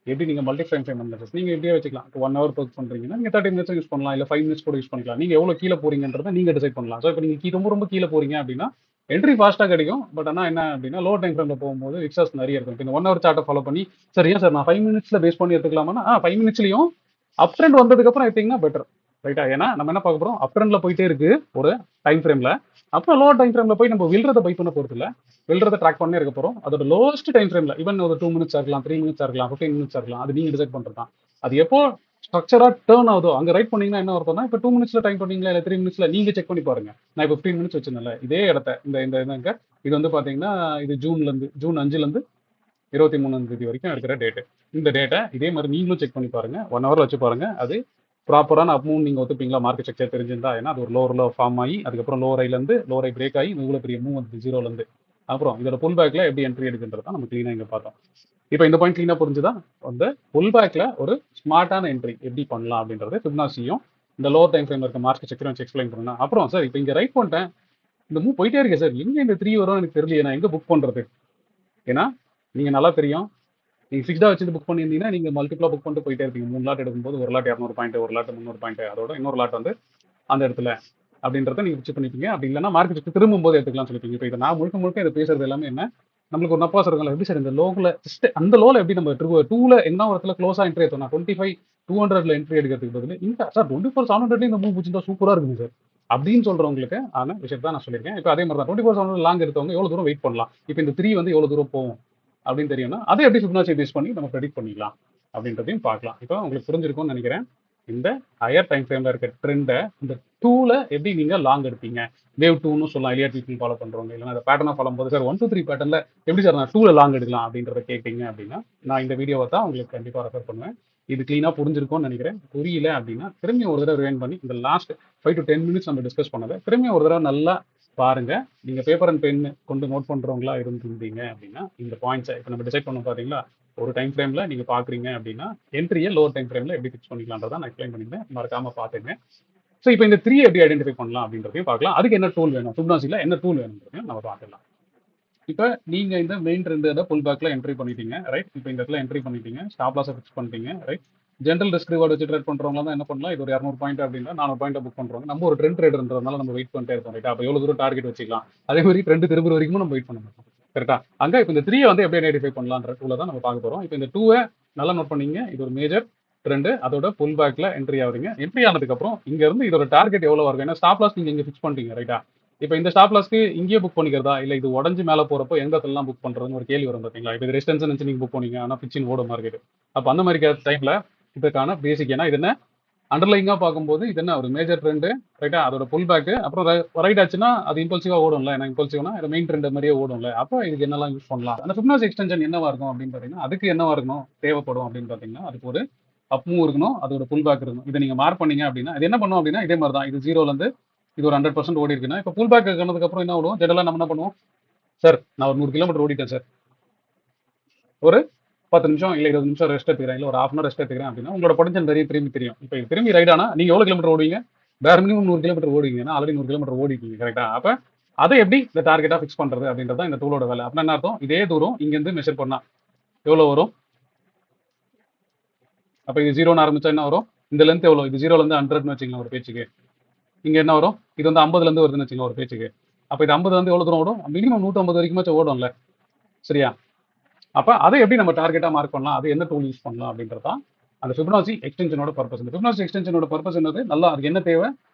எப்படி நீங்க மல்டி டைம் ஃப்ரேம் அனாலிசிஸ் நீங்க இப்படியே வச்சுக்கலாம். இப்போ 1 ஹவர் ஒர்க் பண்றீங்கன்னா நீங்க 30 மினிட்ஸ் யூஸ் பண்ணலாம், இல்ல 5 மினிட்ஸ் கூட யூஸ் பண்ணிக்கலாம். நீங்க எவ்வளவு கீழே போறீங்கன்றத நீங்க டிசைட் பண்ணலாம். ஸோ இப்போ நீங்க ரொம்ப ரொம்ப கீழே போறீங்க அப்படின்னா என்ட்ரி ஃபாஸ்ட்டாக கிடைக்கும். பட் ஆனால் என்ன அப்படின்னா லோ டைம் ஃப்ரேம்ல போகும்போது விக்ஸஸ் நிறைய இருக்கும். இப்போ இந்த 1 ஹவர் சார்ட்டை ஃபாலோ பண்ணி சார் ஏன் சார் நான் 5 மினிட்ஸ்ல பேஸ் பண்ணி எடுத்துக்கலாமா? 5 மினிட்ஸ்லையும் அப் ட்ரெண்ட் வந்ததுக்கு அப்புறம் எடுத்தீங்கன்னா பெட்டர். ரைட்டா? ஏன்னா நம்ம என்ன பார்க்க போறோம், அப் ட்ரெண்ட்ல போயிட்டே இருக்கு ஒரு டைம் ஃப்ரேம்ல. அப்புறம் லோ டைம் ஃப்ரேம்ல போய் நம்ம வில்றத பை பண்ண போறது இல்ல, வில்றத ட்ராக் பண்ணே இருக்க போறோம். அதோட லோவஸ்ட் டைம் ஃப்ரேம்ல ஈவன் ஒரு 2 மினிட்ஸ் இருக்கலாம், 3 மினிட்ஸ் இருக்கலாம், 15 மினிட்ஸ் இருக்கலாம். அது நீங்க டிசைட் பண்றது தான். அது எப்போ ஸ்ட்ரக்சரா டேர்ன் ஆகுதோ அங்க ரைட் பண்ணீங்கன்னா என்ன வரும்னா, இப்போ 2 மினிட்ஸ்ல டைம் பண்ணீங்களா இல்ல 3 மினிட்ஸ்ல நீங்க செக் பண்ணி பாருங்க. நான் இப்போ 15 மினிட்ஸ் வச்சிருந்தேன்ல இதே இடத்த இந்த இந்த என்னங்க இது வந்து பாத்தீங்கன்னா இது ஜூன் 5ல இருந்து 23ஆம் தேதி வரைக்கும் இருக்கிற டேட்டு. இந்த டேட்டை இதே மாதிரி நீங்களும் செக் பண்ணி பாருங்க. 1 ஹவர்ல வச்சு பாருங்க. அது ப்ராப்பரான அப் மூவ் நீங்க ஒத்துப்பீங்களா? மார்க்கெட் ஸ்ட்ரக்சர் தெரிஞ்சிருந்தா. ஏன்னா அது ஒரு லோவர்ல ஃபார்ம் ஆகி அதுக்கப்புறம் லோவர் ஐல இருந்து லோவர் ஐ பிரேக் ஆகி இவ்வளவு பெரிய மூவ் வந்து 0ல இருந்து அப்புறம் இதோட புல் பேக்ல எப்படி என்ட்ரி எடுக்குன்றத நம்ம கிளீனா இங்க பார்த்தோம். இப்போ இந்த பாயிண்ட் கிளீனா புரிஞ்சுதா? அந்த புல் பேக்ல ஒரு ஸ்மார்ட்டான என்ட்ரி எப்படி பண்ணலாம் அப்படின்றது ஃபிப்னாசியும் இந்த லோவர் டைம் ஃப்ரேம்ல இருக்க மார்க்கெட் ஸ்ட்ரக்சர் வச்சு எக்ஸ்பிளைன் பண்ணணும். அப்புறம் சார் இப்போ இங்க ரைட் பண்ணிட்டேன், இந்த மூவ் போயிட்டே இருக்கேன் சார், எங்க இந்த 3 வரும் எனக்கு தெரியல, நான் எங்க புக் பண்றது? ஏன்னா நீங்க நல்லா தெரியும், நீங்க ஃபிக்ஸ்டா வச்சு புக் பண்ணியிருந்தீங்கன்னா நீங்க மல்டிபிளா புக் பண்ணிட்டு போயிட்டே இருப்பீங்க. 3 லாட் எடுக்கும்போது ஒரு லாட் 200 பாயிண்ட், ஒரு லாட் 300 பாயிண்ட், அதோட இன்னொரு லாட் வந்து அந்த இடத்துல அப்படின்றத நீங்க பிக்ஸ் பண்ணிப்பீங்க. அப்படி இல்லைன்னா மார்க்கெட் திரும்பும் போது எடுத்துக்கலாம் சொல்லிப்பீங்க. இப்போ இதை நான் முழுக்க முழுக்க இதை பேசுறது எல்லாமே என்ன, நம்மளுக்கு ஒரு நப்பாஸ் இருக்குல்ல, எப்படி சார் இந்த லோவில் அந்த லோவில் எப்படி நம்ம டூல என்ன ஒரு இடத்துல க்ளோஸா என்ட்ரி எடுத்தோம், 25,200ல என்ட்ரி எடுக்கிறதுக்கு பதில் இந்த சார் 24,700 இந்த மூவ் பிடிச்சிருந்தா சூப்பரா இருக்குங்க சார் அப்படின்னு சொல்றவங்களுக்கு ஆன விஷயத்தை நான் சொல்லியிருக்கேன். இப்போ அதே மாதிரி தான் 24,700 லாங் எடுத்தவங்க எவ்வளவு தூரம் வெயிட் பண்ணலாம், இப்போ இந்த 3 வந்து எவ்வளவு தூரம் போகும் அப்படின்னு தெரியும்னா அதை எப்படி ஃபிபனாச்சி பேஸ் பண்ணி நம்ம ப்ரெடிக்ட் பண்ணிக்கலாம் அப்படின்றதையும் பார்க்கலாம். இப்போ உங்களுக்கு புரிஞ்சிருக்கும்னு நினைக்கிறேன். இந்த ஹையர் டைம் ஃப்ரேம்ல இருக்க ட்ரெண்டை இந்த டூல எப்படி நீங்க லாங் எடுப்பீங்க, வேவ் டூன்னு சொல்லலாம், எலியா பீப்புள் ஃபாலோ பண்றவங்க, இல்லைன்னா அந்த பேட்டர்னா ஃபாலோ போது சார் 1 2 3 பேட்டர்ல எப்படி சார் நான் டூல லாங் எடுக்கலாம் அப்படின்றத கேட்டீங்க அப்படின்னா நான் இந்த வீடியோவை தான் உங்களுக்கு கண்டிப்பா ரெஃபர் பண்ணுவேன். இது கிளீனா புரிஞ்சிருக்கும்னு நினைக்கிறேன். புரியல அப்படின்னா திரும்பி ஒரு தடவை ரிவைண்ட் பண்ணி இந்த லாஸ்ட் 5 to 10 மினிட்ஸ் நம்ம டிஸ்கஸ் பண்ணதை திரும்பி ஒரு தடவை நல்லா பாருங்க. நீங்க பேப்பர் அண்ட் பென் கொண்டு நோட் பண்றவங்களா இருந்திருந்தீங்க அப்படின்னா இந்த பாயிண்ட்ஸை இப்போ நம்ம டிசைட் பண்ணோம் பாத்தீங்களா, ஒரு டைம் ஃப்ரேம்ல நீங்க பாக்குறீங்க அப்படின்னா என்ட்ரியை லோவர் டைம் ஃப்ரேம்ல எப்படி ஃபிக்ஸ் பண்ணிக்கலாம்ன்றதை நான் எக்ஸ்பிளைன் பண்ணிருந்தேன், மறக்காம பாத்துங்க. ஸோ இப்போ இந்த 3 எப்படி ஐடென்டிஃபை பண்ணலாம் அப்படின்றதையும் பார்க்கலாம். அதுக்கு என்ன டூல் வேணும், ஃபிபனாசில என்ன டூல் வேணும்ன்றதையும் நம்ம பார்க்கலாம். இப்போ நீங்க இந்த மெயின் ட்ரெண்ட் புல் பேக்ல என்ட்ரி பண்ணிட்டீங்க, ரைட்? இப்போ இந்த இடத்துல என்ட்ரி பண்ணிட்டீங்க, ஸ்டாப் லாஸை ஃபிக்ஸ் பண்ணிட்டீங்க, ரைட்? ஜென்ரல் ரிஸ்க் ரிவார்டு வச்சு ட்ரேட் பண்றவங்க தான் என்ன பண்ணலாம், இது ஒரு 200 பாயிண்ட் அப்படின்னா 400 பாயிண்ட் புக் பண்றோம். நம்ம ஒரு ட்ரெண்ட் ட்ரேடர்ன்றதுனால நம்ம வெயிட் பண்ணிட்டே இருக்கோம், ரைட்? அப்போ எவ்வளவு தூரம் டார்கெட் வச்சுக்கலாம், அதே மாதிரி ட்ரெண்ட் திரும்புற வரைக்கும் நம்ம வெயிட் பண்ண மாட்டோம், கரெக்டா? அங்க இப்போ இந்த 3 வந்து எப்படி ஐடென்டிஃபை பண்ணலாம்ன்ற டூல தான் நம்ம பார்க்க போறோம். இப்போ இந்த 2 நல்லா நோட் பண்ணீங்க, இது ஒரு மேஜர் ட்ரெண்ட், அதோட புல் பேக்ல என்ட்ரி ஆகுறீங்க. என்ட்ரி ஆனதுக்கு அப்புறம் இங்க இருந்து இதோட டார்கெட் எவ்வளவு இருக்கும், ஏன்னா ஸ்டாப் லாஸ் நீங்க இங்க ஃபிக்ஸ் பண்ணிட்டீங்க, ரைட்டா? இப்போ இந்த ஸ்டாப் லாஸ்க்கு இங்கேயே புக் பண்ணிக்கிறதா, இல்ல இது உடஞ்சு மேல போறப்போ எங்க இடத்துலலாம் புக் பண்றதுன்னு ஒரு கேள்வி வரும் பாத்தீங்களா? இப்போ இது ரெசிஸ்டன்ஸ் நினைச்சு நீங்க புக் பண்ணீங்க, ஆனா பிச்சின் ஓடும் மார்க்கெட். அப்ப அந்த மாதிரி டைம்ல இதுக்கான பேசிக் ஏன்னா இது என்ன அண்டர்லைங்கா பார்க்கும்போது இது என்ன ஒரு மேஜர் ட்ரெண்ட், ரைட்டா? அதோட புல் பேக் அப்புறம் ரைட் ஆச்சுன்னா அது இம்பல்சிவா ஓடும்ல, ஏன்னா இம்பல்சிவ்னா இது மெயின் ட்ரெண்ட் மாதிரியே ஓடும்ல. அப்போ இதுக்கு என்னெல்லாம் யூஸ் பண்ணலாம், அந்த ஃபிபனாசி எக்ஸ்டென்ஷன் என்னவா இருக்கும் அப்படின்னு பாத்தீங்கன்னா அதுக்கு என்னவா இருக்கணும் தேவைப்படும் அப்படின்னு பாத்தீங்கன்னா அதுக்கு ஒரு அப் மூவ் இருக்கணும், அது ஒரு புல் பேக் இருக்கணும். இதை நீங்க மார்க் பண்ணீங்க அப்படின்னா இது என்ன பண்ணும் அப்படின்னா இதே மாதிரி தான், இது 0ல இருந்து இது ஒரு 100% ஓடி இருக்குன்னா இப்போ புல் பேக் ஆனதுக்கு அப்புறம் என்ன ஓடும், ஜெனரலா நம்ம என்ன பண்ணுவோம், சார் நான் ஒரு 100 கிலோமீட்டர் ஓடிட்டேன் சார், ஒரு 10 நிமிஷம் இல்ல 20 நிமிஷம் ரெஸ்ட் எடுத்துக்கிறேன், இல்ல ஒரு ஹாஃப் அன் ரெஸ்ட் எடுத்துக்கிறேன் அப்படின்னா உங்களோட பொட்டன்ஷியல் நிறைய திரும்பி தெரியும். இப்போ இது திரும்பி ரைட் ஆனா நீங்க எவ்வளவு கிலோமீட்டர் ஓடுவீங்க, வேற மினிமம் 100 கிலோமீட்டர் ஓடுவீங்கன்னா ஆல்ரெடி 100 கிலோமீட்டர் ஓடிட்டீங்க, கரெக்டா? அப்ப அதை எப்படி இந்த டார்கெட்டா ஃபிக்ஸ் பண்றது அப்படின்றத இந்த டூலோட வேலை. அப்படின்னா என்ன அர்த்தம், இதே தூரம் இங்க இருந்து மெஷர் பண்ணா எவ்வளவு வரும், அப்ப இது 0ன்னு ஆரம்பிச்சா என்ன வரும், இந்த லென்த் எவ்வளவு, இது 0ல இருந்து 100ன்னு வச்சுக்கலாம் ஒரு பேச்சுக்கு, இங்க என்ன வரும், இது வந்து 50ல இருந்து வருதுன்னு வச்சுக்கலாம் ஒரு பேச்சுக்கு. அப்ப இது 50 வந்து எவ்வளவு தூரம் ஓடும், மினிமம் 150 வரைக்கும் ஓடும்ல, சரியா? அப்ப அதை எப்படி நம்ம டார்கெட்டா மார்க் பண்ணலாம், அது என்ன டூல் யூஸ் பண்ணலாம் அப்படின்றதான் அந்த ஃபிபனாசி எக்ஸ்டென்ஷனோட பர்பஸ். இந்த ஃபிபனாசி எக்ஸ்டென்ஷனோட பர்பஸ் என்னது, நல்லா அதுக்கு என்ன தேவை,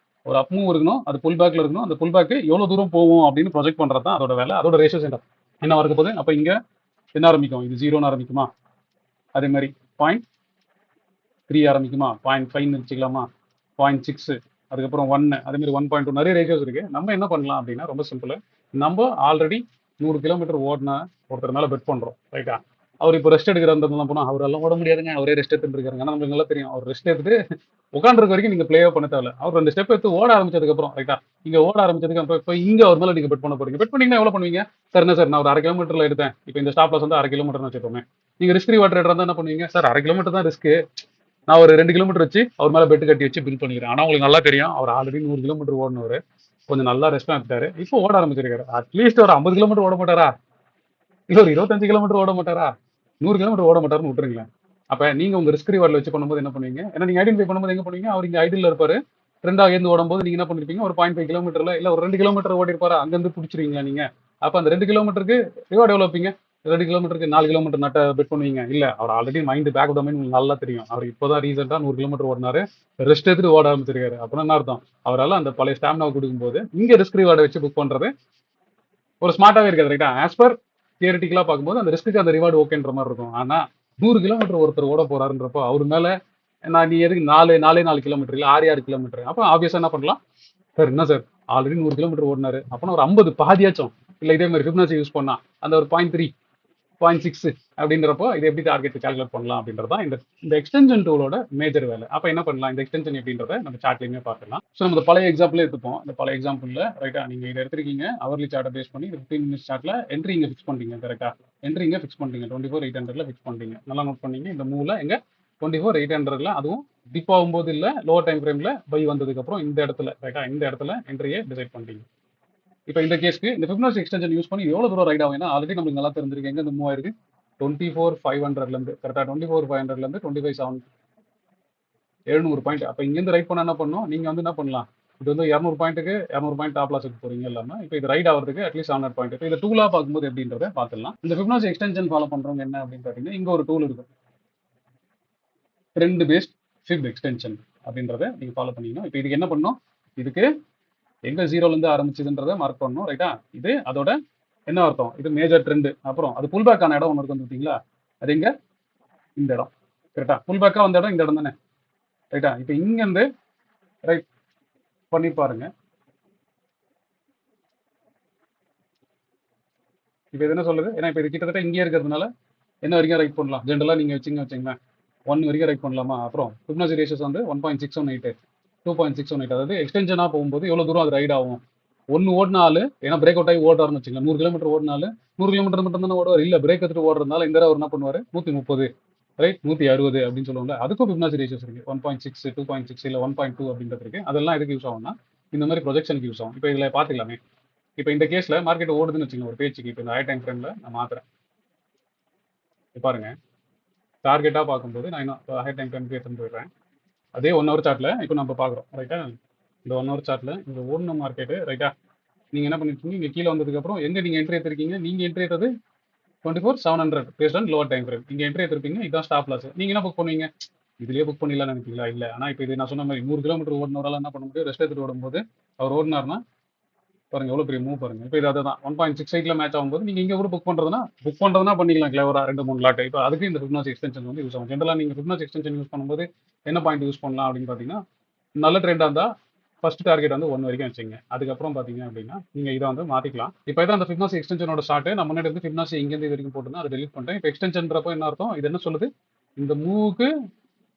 ஒரு அப் மூவ் இருக்கணும், அது புல் பேக்ல இருக்கணும், அந்த புல் பேக் எவ்வளவு தூரம் போகும் அப்படின்னு ப்ரொஜெக்ட் பண்றது தான் அதோட வேலை. அதோட ரேஷியோ சென்டர் என்ன இருக்க போகுது, அப்ப இங்க என்ன ஆரம்பிக்கும், இது 0ன்னு ஆரம்பிக்குமா, அதே மாதிரி 0.3 ஆரம்பிக்குமா, 0.5 வச்சுக்கலாமா, 0.6, அதுக்கப்புறம் 1, அதே மாதிரி 1.2, நிறைய ரேஷியோஸ் இருக்கு. நம்ம என்ன பண்ணலாம் அப்படின்னா ரொம்ப சிம்பிள், நம்ம ஆல்ரெடி 100 கிலோமீட்டர் ஓடின ஒருத்தர் மேல பெட் பண்றோம், ரைட்டா? அவர் இப்போ ரெஸ்ட் எடுக்கிறதெல்லாம் போனால் அவரெல்லாம் ஓட முடியாதுங்க, அவரே ரெஸ்ட் எடுத்துட்டு இருக்காருங்க. ஆனால் நம்மளுக்கு நல்லா தெரியும் அவர் ரெஸ்ட் எடுத்துட்டு உட்காந்துருக்க வரைக்கும் நீங்கள் ப்ளேவே பண்ண தேவையில்ல. அவர் 2 ஸ்டெப் எடுத்து ஓட ஆரம்பிச்சதுக்கப்புறம் ரைட்டா, இங்கே ஓட ஆரம்பிச்சதுக்கு அப்புறம் இப்போ இங்கே அவர் மேலே நீங்கள் பெட் பண்ண போறீங்க. பெட் பண்ணீங்கன்னா எவ்வளோ பண்ணுவீங்க? சார் என்ன சார் நான் ஒரு 1/2 கிலோமீட்டரில் எடுத்தேன், இப்போ இந்த ஸ்டாப் லாஸ் வந்து 1/2 கிலோமீட்டர்னு வச்சுக்கோமே. நீங்கள் ரிஸ்க் ரிவார்ட் ட்ரேடர் தான் என்ன பண்ணுவீங்க? சார் 1/2 கிலோமீட்டர் தான் ரிஸ்க்கு, நான் ஒரு 2 கிலோமீட்டர் வச்சு அவர் மேலே பெட்டு கட்டி வச்சு பில் பண்ணிக்கிறேன். ஆனால் உங்களுக்கு நல்லா தெரியும் அவர் ஆல்ரெடி 100 கிலோமீட்டர் ஓடினவர், கொஞ்சம் நல்லா ரெஸ்ட் எடுத்தாரு, இப்போ ஓட ஆரம்பிச்சிருக்காரு. அட்லீஸ்ட் ஒரு 50 கிலோமீட்டர் ஓட மாட்டாரா? இல்ல ஒரு 25 கிலோமீட்டர் ஓட மாட்டாரா? 100 கிலோமீட்டர் ஓட மாட்டாருன்னு விட்டுருங்களேன். அப்ப நீங்க உங்க ரிஸ்க் ரிவார்ட்ல வச்சு பண்ணும்போது என்ன பண்ணுவீங்க? ஏன்னா நீங்க ஐடென்டிஃபை பண்ணும்போது எங்க பண்ணுவீங்க? அவர் இங்க ஐடியில் இருப்பாரு, ட்ரெண்டா ஏந்து ஓடும்போது நீங்க என்ன பண்ணிருப்பீங்க? ஒரு 0.5 கிலோமீட்டர்ல இல்ல ஒரு 2 கிலோமீட்டர் ஓடி இருப்பாரா, அங்க இருந்து பிடிச்சிருவீங்களா நீங்க? அப்ப அந்த 2 கிலோமீட்டருக்கு ரிவார்ட் எவ்வளவு வைப்பீங்க? 2 கிலோமீட்டருக்கு 4 கிலோமீட்டர் நட்ட பெட் பண்ணுவீங்க. இல்ல அவர் ஆல்ரெடி மைண்ட் பேக் டொமைன் உங்களுக்கு நல்லா தெரியும். அவர் இப்போதான் ரீசெண்டா 100 கிலோமீட்டர் ஓடினாரு, ரெஸ்ட் எடுத்துட்டு ஓட ஆரம்பிச்சிருக்காரு. அப்புறம் என்ன அர்த்தம்? அவரால் அந்த பழைய ஸ்டாமினாவை கொடுக்கும்போது இங்க ரிஸ்க் ரிவார்டை வச்சு புக் பண்றது ஒரு ஸ்மார்ட்டாவே இருக்காது ரைட்டா. ஆஸ் பர் தியரிட்டிக்கலா பார்க்கும்போது அந்த ரிஸ்க்கு அந்த ரிவார்டு ஓகேன்ற மாதிரி இருக்கும். ஆனா 100 கிலோமீட்டர் ஒருத்தர் ஓட போறாருன்றப்போ அவர் மேல நான் நீ எதுக்கு 4 கிலோமீட்டர் இல்ல 6 கிலோமீட்டர், அப்போ ஆப்வியஸா என்ன பண்ணலாம்? சார் என்ன சார் ஆல்ரெடி 100 கிலோமீட்டர் ஓடினாரு, அப்போ ஒரு 50 பாதியாச்சும் இல்ல இதே மாதிரி ஃபிப்னாச்சி யூஸ் பண்ணா அந்த ஒரு 0.3 0.6 அப்படின்றப்போ இது எப்படி டார்கெட் கால்குலேட் பண்ணலாம் அப்படின்றதா இந்த இந்த எக்ஸ்டென்ஷன் டூலோட மேஜர் வேலை. அப்ப என்ன பண்ணலாம்? இந்த எக்ஸ்டென்ஷன் எப்படின்றத நம்ம சார்ட்லயுமே பார்க்கலாம். ஸோ நம்ம பழைய எக்ஸாம்பிள் எடுத்துப்போம். இந்த பழைய எக்ஸாம்பிள்ல ரைட்டா நீங்க இதை எடுத்திருக்கீங்க, அவர்லி சார்ட்டை பேஸ் பண்ணி 15 மினிட்ஸ் சார்ட்ல என்ட்ரி இங்க ஃபிக்ஸ் பண்ணிட்டீங்க. கரெக்டா என்ட்ரி இங்க ஃபிக்ஸ் பண்ணிட்டீங்க, 24,800ல ஃபிக்ஸ் பண்ணிட்டீங்க. நல்லா நோட் பண்ணீங்க. இந்த மூவ்ல எங்க 24,800ல அதுவும் டிப் ஆகும்போது இல்ல லோவர் டைம் ஃப்ரேம்ல பை வந்ததுக்கு அப்புறம் இந்த இடத்துல ரைட்டா இந்த இடத்துல என்ட்ரியை டிசைட் பண்ணிட்டீங்க. இப்போ இந்த கேஸ்க்கு இந்த ஃபிப்னாச்சி எக்ஸ்டென்ஷன் யூஸ் பண்ணி எவ்வளவு தூரம் ரைட் ஆகும்? ஏன்னா ஆல்ரெடி நம்மளுக்கு நல்லா தெரிஞ்சிருக்கு எங்க இந்த மூவ் ஆயிருக்கு. 24,500ல இருந்து கரெக்டா 24,500ல இருந்து 25,700 பாயிண்ட். அப்ப இங்க இருந்து ரைட் பண்ண என்ன பண்ணும்? நீங்க வந்து என்ன பண்ணலாம்? இது வந்து 200 பாயிண்ட்டுக்கு 200 பாயிண்ட் டாப் லாஸ் போறீங்க இல்லாம இப்போ இது ரைட் ஆகிறதுக்கு அட்லீஸ்ட் 100 பாயிண்ட். இப்போ இந்த டூலா பார்க்கும்போது எப்படின்றத பார்த்துக்கலாம். இந்த ஃபிப்னாச்சி எக்ஸ்டென்ஷன் ஃபாலோ பண்றவங்க என்ன அப்படின்னு பாத்தீங்கன்னா இங்க ஒரு டூல் இருக்கும், ட்ரெண்ட் பேஸ்ட் ஃபிப் எக்ஸ்டென்ஷன் அப்படின்றத நீங்க ஃபாலோ பண்ணீங்கன்னா இப்போ இதுக்கு என்ன பண்ணும்? இதுக்கு எங்க ஜீரோல இருந்து ஆரம்பிச்சதுன்றதை மார்க் பண்ணணும் ரைட்டா. இது அதோட என்ன அர்த்தம்? இது மேஜர் ட்ரெண்ட். அப்புறம் அது புல் பேக் ஆன இடம் ஒன்று இருக்கு பார்த்தீங்களா, அது எங்க? இந்த இடம். கரெக்டா புல் பேக்கா வந்த இடம் இந்த இடம் தானே ரைட்டா. இப்போ இங்க இருந்து ரைட் பண்ணி பாருங்க. இப்போ இது என்ன சொல்லுது? ஏன்னா இப்போ இது கிட்டத்தட்ட இங்கே இருக்கிறதுனால என்ன வரைக்கும் ரைட் பண்ணலாம்? ஜென்ரலா நீங்க வச்சுங்களேன் 1 வரைக்கும் ரைட் பண்ணலாமா? அப்புறம் ஃபிப்னாச்சி ரேஷியோஸ் வந்து 1.618 2.618, அதாவது எக்ஸ்டென்ஷனா போகும்போது எவ்வளவு தூரம் அது ரைட் ஆகும்? 1 ஓடினாலும் ஏன்னா பிரேக் அவுட் ஆகி ஓடுறாருன்னு வச்சுக்கலாம், 100 கிலோமீட்டர் ஓடினாலும் 100 கிலோமீட்டர் மட்டும் தானே ஓடுவார். இல்ல பிரேக் எடுத்துட்டு ஓடுறதுனால இந்த அவர் என்ன பண்ணுவாரு? 130 ரைட் 160 அப்படின்னு சொல்லுவாங்க. அதுக்கும் ஃபிப்னாச்சி ரேஷியோஸ் இருக்கு. 1.6 2.6 இல்ல 1.2 அப்படின்றது இருக்கு. அதெல்லாம் எதுக்கு யூஸ் ஆகும்னா இந்த மாதிரி ப்ரொஜெக்ஷனுக்கு யூஸ் ஆகும். இப்போ இதுல பாத்துக்கலாமே. இப்போ இந்த கேஸ்ல மார்க்கெட் ஓடுதுன்னு வச்சுக்கோங்க ஒரு பேச்சுக்கு. இப்போ இந்த ஹை டைம் ஃப்ரேம்ல நான் மாத்துறேன். பாருங்க டார்கெட்டா பார்க்கும்போது நான் இன்னும் ஹை டைம் ஃப்ரேம்க்கு எடுத்துட்டு போயிடுறேன். அதே 1 ஹவர் சார்ட்ல இப்போ நம்ம பாக்குறோம் ரைட்டா. இந்த 1 ஹவர் சார்ட்ல இந்த ஓடின மார்க்கெட் ரைட்டா நீங்க என்ன பண்ணிருக்கீங்க? இங்க கீழே வந்ததுக்கு அப்புறம் எங்க நீங்க என்ட்ரி எடுத்திருக்கீங்க? நீங்க என்ட்ரி எடுத்தது 24,700 based on lower time frame. இங்க என்ட்ரி எடுத்திருப்பீங்க, இதான் ஸ்டாப் லாஸ். நீங்க என்ன புக் பண்ணுவீங்க? இதுலயே புக் பண்ணிடலாம் நினைப்பீங்களா? இல்ல. ஆனா இப்போ இது நான் சொன்ன மாதிரி 100 கிலோமீட்டர் ஓடினவரால என்ன பண்ண முடியும்? ரெஸ்ட் எடுத்துட்டு ஓடும்போது அவர் ஓடினார்னா பாருங்க எவ்வளவு பெரிய மூவ் பாருங்க. இப்போ இது அதுதான் 1.68ல மேட்ச் ஆகும்போது நீங்க இங்க கூட புக் பண்றதுனா பண்ணிக்கலாம் கிளவரா 2-3 லாட். இப்போ அதுக்கு இந்த ஃபிப்னாச்சி எக்ஸ்டென்ஷன் வந்து யூஸ் ஆகும். ஜென்ரலா நீங்க ஃபிப்னாச்சி எக்ஸ்டென்ஷன் யூஸ் பண்ணும்போது என்ன பாயிண்ட் யூஸ் பண்ணலாம் அப்படின்னு பாத்தீங்கன்னா, நல்ல ட்ரெண்டா இருந்தா ஃபர்ஸ்ட் டார்கெட் வந்து 1 வரைக்கும் வச்சுங்க. அதுக்கப்புறம் பாத்தீங்க அப்படின்னா நீங்க இதை வந்து மாத்திக்கலாம். இப்போ இதான் அந்த ஃபிப்னாச்சி எக்ஸ்டென்ஷனோட ஸ்டார்ட். நான் முன்னாடி வந்து ஃபிப்னாச்சி இங்க இருந்து இது வரைக்கும் போட்டுருந்தேன், அதை டெலிட் பண்ணிட்டேன். இப்போ எக்ஸ்டென்ஷன்றப்போ என்ன அர்த்தம்? இது என்ன சொல்லுது? இந்த மூவுக்கு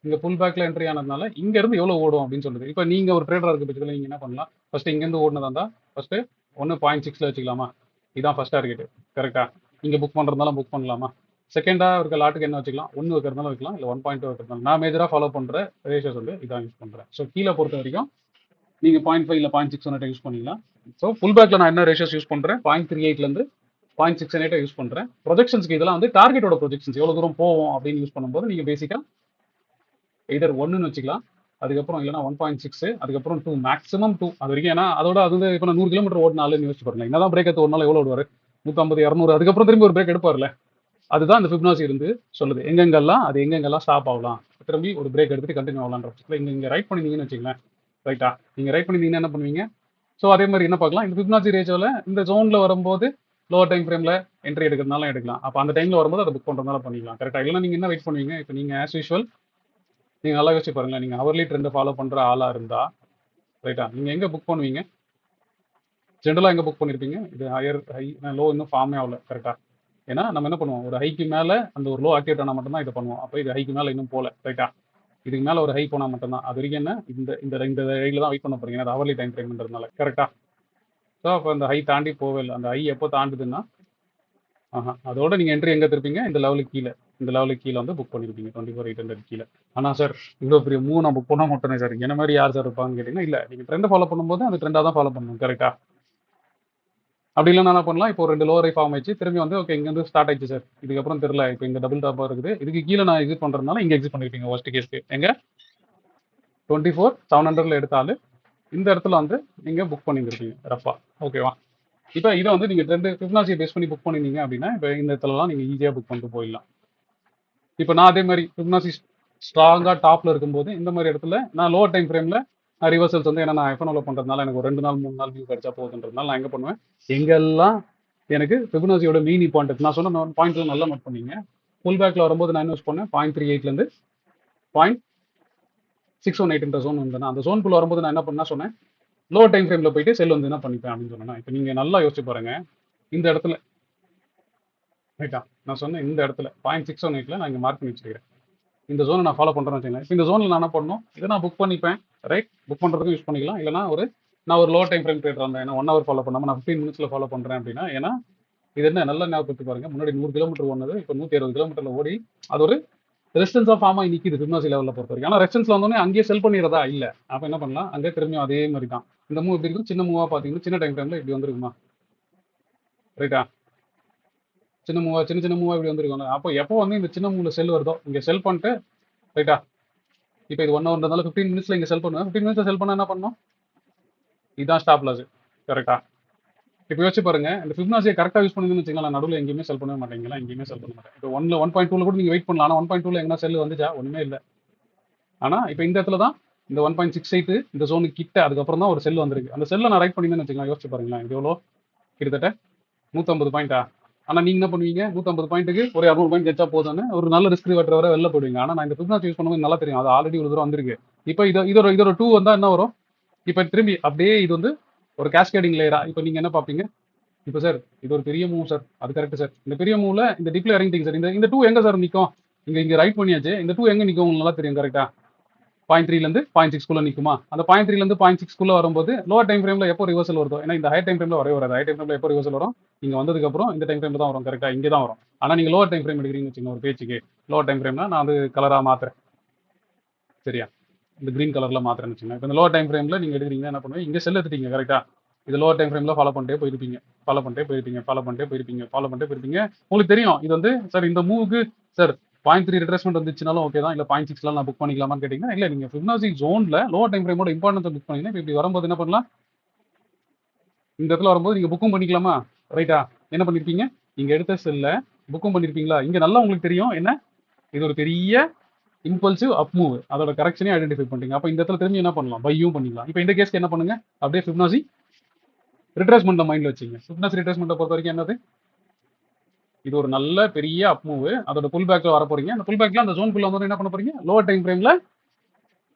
இங்க புல் பேக்ல என்ட்ரி ஆனதுனால இங்க இருந்து எவ்வளவு ஓடும் அப்படின்னு சொல்லுது. இப்போ நீங்க ஒரு ட்ரேடரா இருக்க பட்சத்தில் நீங்க என்ன பண்ணலாம்? ஃபர்ஸ்ட் இங்க இருந்து ஓடுனதா இருந்தா ஃபர்ஸ்ட் 1.6ல வச்சுக்கலாமா? இதான் ஃபர்ஸ்ட் டார்கெட். கரெக்டா இங்க புக் பண்றதுனால புக் பண்ணலாமா? செகண்டா இருக்க லாட்டுக்கு என்ன வச்சுக்கலாம்? 1 வைக்கிறதுனால வைக்கலாம், இல்ல 1.2 வைக்கிறதுனால. நான் மேஜரா ஃபாலோ பண்ற ரேஷியோஸ் வந்து இதான் யூஸ் பண்றேன். ஸோ கீழே பொறுத்த வரைக்கும் நீங்க 0.5 இல்ல 0.6 யூஸ் பண்ணிக்கலாம். ஸோ ஃபுல் பேக்ல நான் என்ன ரேஷியோஸ் யூஸ் பண்றேன்? 0.38ல இருந்து 0.68 யூஸ் பண்றேன். ப்ரொஜெக்ஷன்ஸ்க்கு இதெல்லாம் வந்து டார்கெட்டோட ப்ரொஜெக்ஷன்ஸ் எவ்வளவு தூரம் போவோம் அப்படின்னு யூஸ் பண்ணும்போது நீங்க பேசிக்கா எதர் 1ன்னு வச்சுக்கலாம், அதுக்கப்புறம் இல்லைனா 1.6, அதுக்கப்புறம் 2, மேக்ஸிமம் 2 அது வரைக்கும். ஏன்னா அதோட அது வந்து இப்போ 100 கிலோமீட்டர் ஓடினாலும் யோசிச்சு பாருங்க, என்னதான் பிரேக் எடுத்து ஓடினாலும் எவ்வளோ ஓடுவார்? 150 200, அதுக்கப்புறம் திரும்பி ஒரு பிரேக் எடுப்பார்ல. அதுதான் இந்த ஃபிப்னாச்சி இருந்து சொல்லுது எங்கெங்கெல்லாம் ஸ்டாப் ஆகலாம், திரும்பி ஒரு பிரேக் எடுத்துட்டு கண்டினியூ ஆகலான்ற பட்சத்தில் இங்க ரைட் பண்ணிருந்தீங்கன்னு வச்சுங்களேன் ரைட்டா. நீங்க ரைட் பண்ணிருந்தீங்கன்னா என்ன பண்ணுவீங்க? ஸோ அதே மாதிரி என்ன பார்க்கலாம்? இந்த ஃபிப்னாச்சி ரேஷியோல இந்த ஜோன்ல வரும்போது லோவர் டைம் ஃப்ரேம்ல என்ட்ரி எடுக்கிறதுனால எடுக்கலாம். அப்போ அந்த டைம்ல வரும்போது அதை புக் பண்றதுனால பண்ணிக்கலாம். கரெக்டா? இல்லைன்னா நீங்க என்ன வெயிட் பண்ணுவீங்க? இப்போ நீங்க ஆஸ் யூஷுவல் நீங்க நல்லா யோசிச்சு பாருங்களேன். நீங்க ஹவர்லி ட்ரெண்ட் ஃபாலோ பண்ற ஆளா இருந்தா ரைட்டா நீங்க எங்க புக் பண்ணுவீங்க? ஜென்ரலா எங்க புக் பண்ணிருப்பீங்க? இது ஹையர் ஹை லோ இன்னும் ஃபார்மே ஆகல. கரெக்டா ஏன்னா நம்ம என்ன பண்ணுவோம், ஒரு ஹைக்கு மேல அந்த ஒரு லோ ஆக்டிவேட் ஆனால் மட்டும்தான் இதை பண்ணுவோம். அப்போ இது ஹைக்கு மேல இன்னும் போல, ரைட்டா? இதுக்கு மேல ஒரு ஹை போனால் மட்டும்தான். அது வரைக்கும் என்ன, இந்த இந்த இந்த ரேஞ்சில் தான் வெயிட் பண்ண போறீங்க. அது ஹவர்லி டைம் ஃப்ரேம்ன்றதுனால, கரெக்டா? ஸோ அப்போ அந்த ஹை தாண்டி போவே இல்லை. அந்த ஹை எப்போ தாண்டுதுன்னா, அதோட நீங்க என்ட்ரி எங்க திருப்பீங்க, இந்த லெவலுக்கு கீழே. இந்த லெவலுக்கு கீழே வந்து புக் பண்ணிருப்பீங்க 24,800 கீழே. ஆனா சார் இவ்வளோ பெரிய மூவ் நான் புக் பண்ண மாட்டேனே சார், என்ன மாதிரி யார் சார் இருப்பாங்கன்னு கேட்டீங்கன்னா, இல்ல நீங்க ட்ரெண்டை ஃபாலோ பண்ணும்போது அந்த ட்ரெண்டாக தான் ஃபாலோ பண்ணணும், கரெக்டா? அப்படி இல்லைன்னா என்ன பண்ணலாம், இப்போ 2 லோவர் ஃபார்ம் ஆயிடுச்சு, திரும்பி வந்து ஓகே இங்க வந்து ஸ்டார்ட் ஆயிடுச்சு சார், இதுக்கப்புறம் தெரியல, இப்போ இந்த டபுள் டாப்பா இருக்குது, இதுக்கு கீழே நான் எக்ஸிட் பண்றதுனால இங்க எக்ஸிட் பண்ணிருப்பீங்க ஒர்ஸ்ட் கேஸ்க்கு. எங்க 24,700ல எடுத்தாலும் இந்த இடத்துல வந்து நீங்க புக் பண்ணியிருப்பீங்க ரஃபா, ஓகேவா? இப்போ இதை வந்து நீங்க ட்ரெண்ட் ஃபிப்னாசியை பேஸ் பண்ணி புக் பண்ணிருந்தீங்க அப்படின்னா, இப்போ இந்த இடத்துலலாம் நீங்க ஈஸியா புக் பண்ணிட்டு போயிடலாம். இப்போ நான் அதே மாதிரி ஃபிப்னாசி ஸ்ட்ராங்கா டாப்ல இருக்கும்போது இந்த மாதிரி இடத்துல நான் லோவர் டைம் ஃப்ரேம்ல நான் ரிவர்சல்ஸ் வந்து ஏன்னா நான் எஃப்என்ஓல பண்றதுனால எனக்கு ஒரு 2 நாள் 3 நாள் வியூ கிடைச்சா போகுதுன்றதுனால நான் எங்க பண்ணுவேன், எங்கெல்லாம் எனக்கு ஃபிபனாசியோட மீனி பாயிண்ட் நான் சொன்ன பாயிண்ட்ல நல்லா நோட் பண்ணீங்க. புல் பேக்ல வரும்போது நான் யூஸ் பண்ணேன் 0.38 இருந்து 0.618 ஜோன் வந்தேன். அந்த ஜோனுக்குள்ள வரும்போது நான் என்ன பண்ணா சொன்னேன், லோ டைம் ஃப்ரேம்ல போயிட்டு செல் வந்து என்ன பண்ணிப்பேன் அப்படின்னு சொன்னேன். இப்போ நீங்க நல்லா யோசிச்சு பாருங்க, இந்த இடத்துல ரைட்டா நான் சொன்னேன், இந்த இடத்துல 0.618ல நான் இங்க மார்க் பண்ணி வச்சிருக்கிறேன். இந்த ஜோனை நான் ஃபாலோ பண்ணுறேன்னு வச்சுக்கோங்க. இப்போ இந்த ஜோனில் நான் என்ன பண்ணணும், இதை நான் புக் பண்ணிப்பேன், ரைட்? புக் பண்ணுறதுக்கும் யூஸ் பண்ணிக்கலாம். இல்லைனா நான் ஒரு லோ டைம் ஃப்ரேம் ட்ரேடர் இருந்தேன், ஏன்னா 1 ஹவர் ஃபாலோ பண்ணாமல் நான் 15 மினிட்ஸில் ஃபாலோ பண்ணுறேன் அப்படின்னா, ஏன்னா இது என்ன நல்லா ஞாபகப்படுத்தி பாருங்க, முன்னாடி 100 கிலோமீட்டர் ஓடுனது இப்போ 160 கிலோமீட்டர்ல ஓடி அது ஒரு ரெசிஸ்டன்ஸ் ஆஃப் ஃபார்மாக நிற்கிது ஃபிப்னாசி லெவலில் பொறுத்த வரைக்கும். ஆனால் ரெசிஸ்டன்ஸ்ல வந்தோடனே அங்கேயே செல் பண்ணிடுறதா இல்லை. அப்போ என்ன பண்ணலாம், அங்கே திரும்பியும் அதே மாதிரி தான். இந்த மூவ் எப்படி இருக்கும், சின்ன மூவாக பார்த்தீங்கன்னா சின்ன டைம் ஃப்ரேமில் இப்படி வந்துருக்குமா, ரைட்டா? சின்ன மூவா சின்ன சின்ன மூவா இப்படி வந்துருக்கோம். அப்போ எப்போ வந்து இந்த சின்ன மூவ்ல செல் வருதோ இங்கே செல் பண்ணிட்டு, ரைட்டா? இப்போ இது 1 ஹவர்ன்றதால 15 மினிட்ஸ்ல இங்கே செல் பண்ணுவேன். 15 மினிட்ஸ்ல செல் பண்ணா என்ன பண்ணணும், இதுதான் ஸ்டாப் லாஸ், கரெக்டா? இப்போ யோசிச்சு பாருங்க, இந்த ஃபிப்னாசியை கரெக்டாக யூஸ் பண்ணுங்கன்னு வச்சுக்கலாம், நடுவில் எங்கேயுமே செல் பண்ணவே மாட்டேங்களா, எங்கேயுமே செல் பண்ண மாட்டேன். இப்போ 1.2ல கூட நீங்கள் வெயிட் பண்ணலாம். ஆனால் 1.2ல எங்கன்னா செல் வந்துச்சா, ஒன்றுமே இல்லை. ஆனால் இப்போ இந்த இடத்துல தான் இந்த 1.68 இந்த ஜோனுக்கு கிட்ட அதுக்கப்புறம் தான் ஒரு செல் வந்திருக்கு. அந்த செல்லை நான் ரைட் பண்ணிங்கன்னு வச்சுக்கலாம், யோசிச்சு பாருங்களேன், இது எவ்வளோ கிட்டத்தட்ட 150 பாயிண்டா. ஆனால் நீங்கள் என்ன பண்ணுவீங்க, 150 பாயிண்ட்டுக்கு ஒரு 200 பாயிண்ட் ஜெச்சா போதும்னு ஒரு நல்ல ரிஸ்க் ரிவார்ட் வர வெளில போடுவீங்க. ஆனால் நான் இந்த ஃபிப்னாசி யூஸ் பண்ணும்போது நல்லா தெரியும், அது ஆல்ரெடி ஒரு தூரம் வந்திருக்கு. இப்போ இதோட 2 வந்தால் என்ன வரும், இப்போ திரும்பி அப்படியே இது வந்து ஒரு கேஸ்கேடிங் லேயரா. இப்போ நீங்கள் என்ன பார்ப்பீங்க, இப்போ சார் இது ஒரு பெரிய மூவ் சார், அது கரெக்ட் சார், இந்த பெரிய மூவ்ல இந்த டிப்ல இறங்கிட்டீங்க சார், இந்த 2 எங்க சார் நிற்கும், இங்க ரைட் பண்ணியாச்சு, இந்த 2 எங்க நிற்கும் உங்களுக்கு நல்லா தெரியும், கரெக்டா? 0.3லேருந்து 0.6 நிற்குமா, அந்த 0.3லேருந்து 0.6 வரும்போது லோவர் டைம் ஃப்ரேம்ல எப்போ ரிவர்சல் வருதோ, ஏன்னா இந்த ஹை டைம் ஃப்ரேம்ல வரவே வராது. ஹை டைம் ஃப்ரேம்ல எப்போ ரிவர்சல் வரும், இங்க வந்ததுக்கு அப்புறம் இந்த டைம் ஃப்ரேம்ல தான் வரும், கரெக்டா? இங்கே தான் வரும். ஆனால் நீங்க லோவர் டைம் ஃப்ரேம் எடுக்கிறீங்கன்னு வச்சுக்கோங்க, ஒரு பேச்சுக்கு லோவர் டைம் ஃப்ரேம்னா நான் வந்து கலரா மாத்துறேன், சரியா? இந்த கிரீன் கலர்ல மாத்துறேன்னு வச்சுக்கோங்க. இப்போ இந்த லோவர் டைம் ஃப்ரேம்ல நீங்க எடுக்கிறீங்கன்னா என்ன பண்ணுவீங்க, இங்க செல் எடுத்துட்டீங்க, கரெக்டா? இது லோவர் டைம் ஃப்ரேம்ல ஃபாலோ பண்ணிட்டே போயிருப்பீங்க, ஃபாலோ பண்ணிட்டே போயிருப்பீங்க, ஃபாலோ பண்ணிட்டே போயிருப்பீங்க, ஃபாலோ பண்ணிட்டே போயிருப்பீங்க. உங்களுக்கு தெரியும் இது வந்து சார் இந்த மூவுக்கு சார் 0.3 ரிட்ரேஸ்மெண்ட் வந்துச்சுனாலும் ஓகே தான், இல்லை 0.6ல நான் புக் பண்ணிக்கலாமான்னு கேட்டீங்கன்னா இல்லை, நீங்க ஃபிப்னாசி ஜோன்ல லோவர் டைம் ஃப்ரேமோட இம்பார்ட்டன்ஸ் புக் பண்ணீங்கன்னா இப்போ இப்படி வரும்போது என்ன பண்ணலாம், இந்த இடத்துல வரும்போது நீங்க புக்கும் பண்ணிக்கலாமா, ரைட்டா? என்ன பண்ணிருப்பீங்க, இங்க எடுத்த செல்ல புக்கும் பண்ணிருப்பீங்களா? இங்க நல்லா உங்களுக்கு தெரியும் என்ன, இது ஒரு பெரிய இம்பல்சிவ் அப் மூவ், அதோட கரெக்ஷனே ஐடென்டிஃபை பண்ணிட்டீங்க. அப்போ இந்த இடத்துல திரும்பி என்ன பண்ணலாம், பையும் பண்ணிக்கலாம். இப்போ இந்த கேஸ்க்கு என்ன பண்ணுங்க, அப்படியே ஃபிப்னாசி ரிட்ரேஸ்மெண்ட் மைண்ட்ல வச்சுங்க. ஃபிப்னாசி ரிட்ரேஸ்மெண்ட்டை பொறுத்த வரைக்கும் என்னது, இது ஒரு நல்ல பெரிய அப் மூவ், அதோட புல் பேக்ல வர போறீங்க. அந்த புல் பேக்ல அந்த ஜோன் குள்ள வந்து என்ன பண்ண போறீங்க, லோவர் டைம் ஃப்ரேம்ல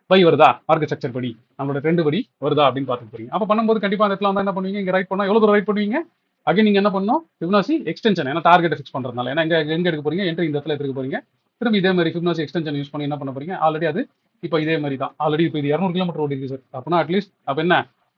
பை வருதா, மார்க்கெட் ஸ்ட்ரக்சர் படி நம்மளோட ட்ரெண்ட் படி வருதா அப்படின்னு பார்த்துட்டு போறீங்க. அப்போ பண்ணும்போது கண்டிப்பா அந்த இடத்துல வந்து என்ன பண்ணுவீங்க, இங்க ரைட் பண்ணா எவ்வளவு தூரம் ரைட் பண்ணுவீங்க, அகைன் நீங்க என்ன பண்ணணும், ஃபிப்னாசி எக்ஸ்டென்ஷன், ஏன்னா டார்கெட் ஃபிக்ஸ் பண்றதுனால, ஏன்னா எங்க எடுக்க போறீங்க, என்ட்ரி இந்த இடத்துல எடுக்க போறீங்க. திரும்பி இதே மாதிரி ஃபிப்னாசி எக்ஸ்டென்ஷன் யூஸ் பண்ணி என்ன பண்ண போறீங்க, ஆல்ரெடி அது இப்போ இதே மாதிரி தான், ஆல்ரெடி இப்போ இது 200 கிலோமீட்டர் ஓடி இருக்கு சார், அப்படின்னா அட்லீஸ்ட் அப்போ என்ன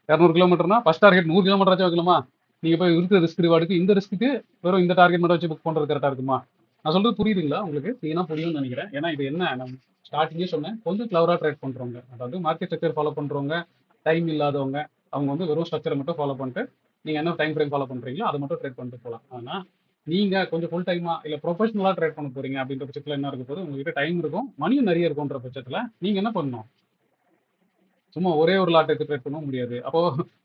200 கிலோமீட்டர்னா ஃபர்ஸ்ட் டார்கெட் 100 கிலோமீட்டர் ஆச்சும் வைக்கலாமா? நீங்க போய் இருக்கிற ரிஸ்க் ரிவார்டுக்கு இந்த ரிஸ்க்கு வெறும் இந்த டார்கெட் மட்டும் வச்சு புக் பண்றது கரெக்டா இருக்குமா? நான் சொல்றது புரியுதுங்களா உங்களுக்கு, ஏன்னா புரியும்னு நினைக்கிறேன். ஏன்னா இது என்ன, நம்ம ஸ்டார்டிங்கே சொன்னேன், கொஞ்சம் கிளவரா ட்ரேட் பண்றவங்க, அதாவது மார்க்கெட் ஸ்ட்ரக்சர் ஃபாலோ பண்றவங்க, டைம் இல்லாதவங்க, அவங்க வந்து வெறும் ஸ்ட்ரக்சரை மட்டும் ஃபாலோ பண்ணிட்டு நீங்க என்ன டைம் ஃப்ரேம் ஃபாலோ பண்றீங்களோ அதை மட்டும் ட்ரேட் பண்ணிட்டு போகலாம். ஆனா நீங்க கொஞ்சம் ஃபுல் டைமா இல்ல ப்ரொஃபஷனலா ட்ரேட் பண்ண போறீங்க அப்படின்ற பட்சத்துல என்ன இருக்க போது, உங்ககிட்ட டைம் இருக்கும், மணியும் நிறைய இருக்கும்ன்ற பட்சத்துல நீங்க என்ன பண்ணணும், சும்மா ஒரே ஒரு லாட் எடுத்து ட்ரேட் பண்ண முடியாது. அப்போ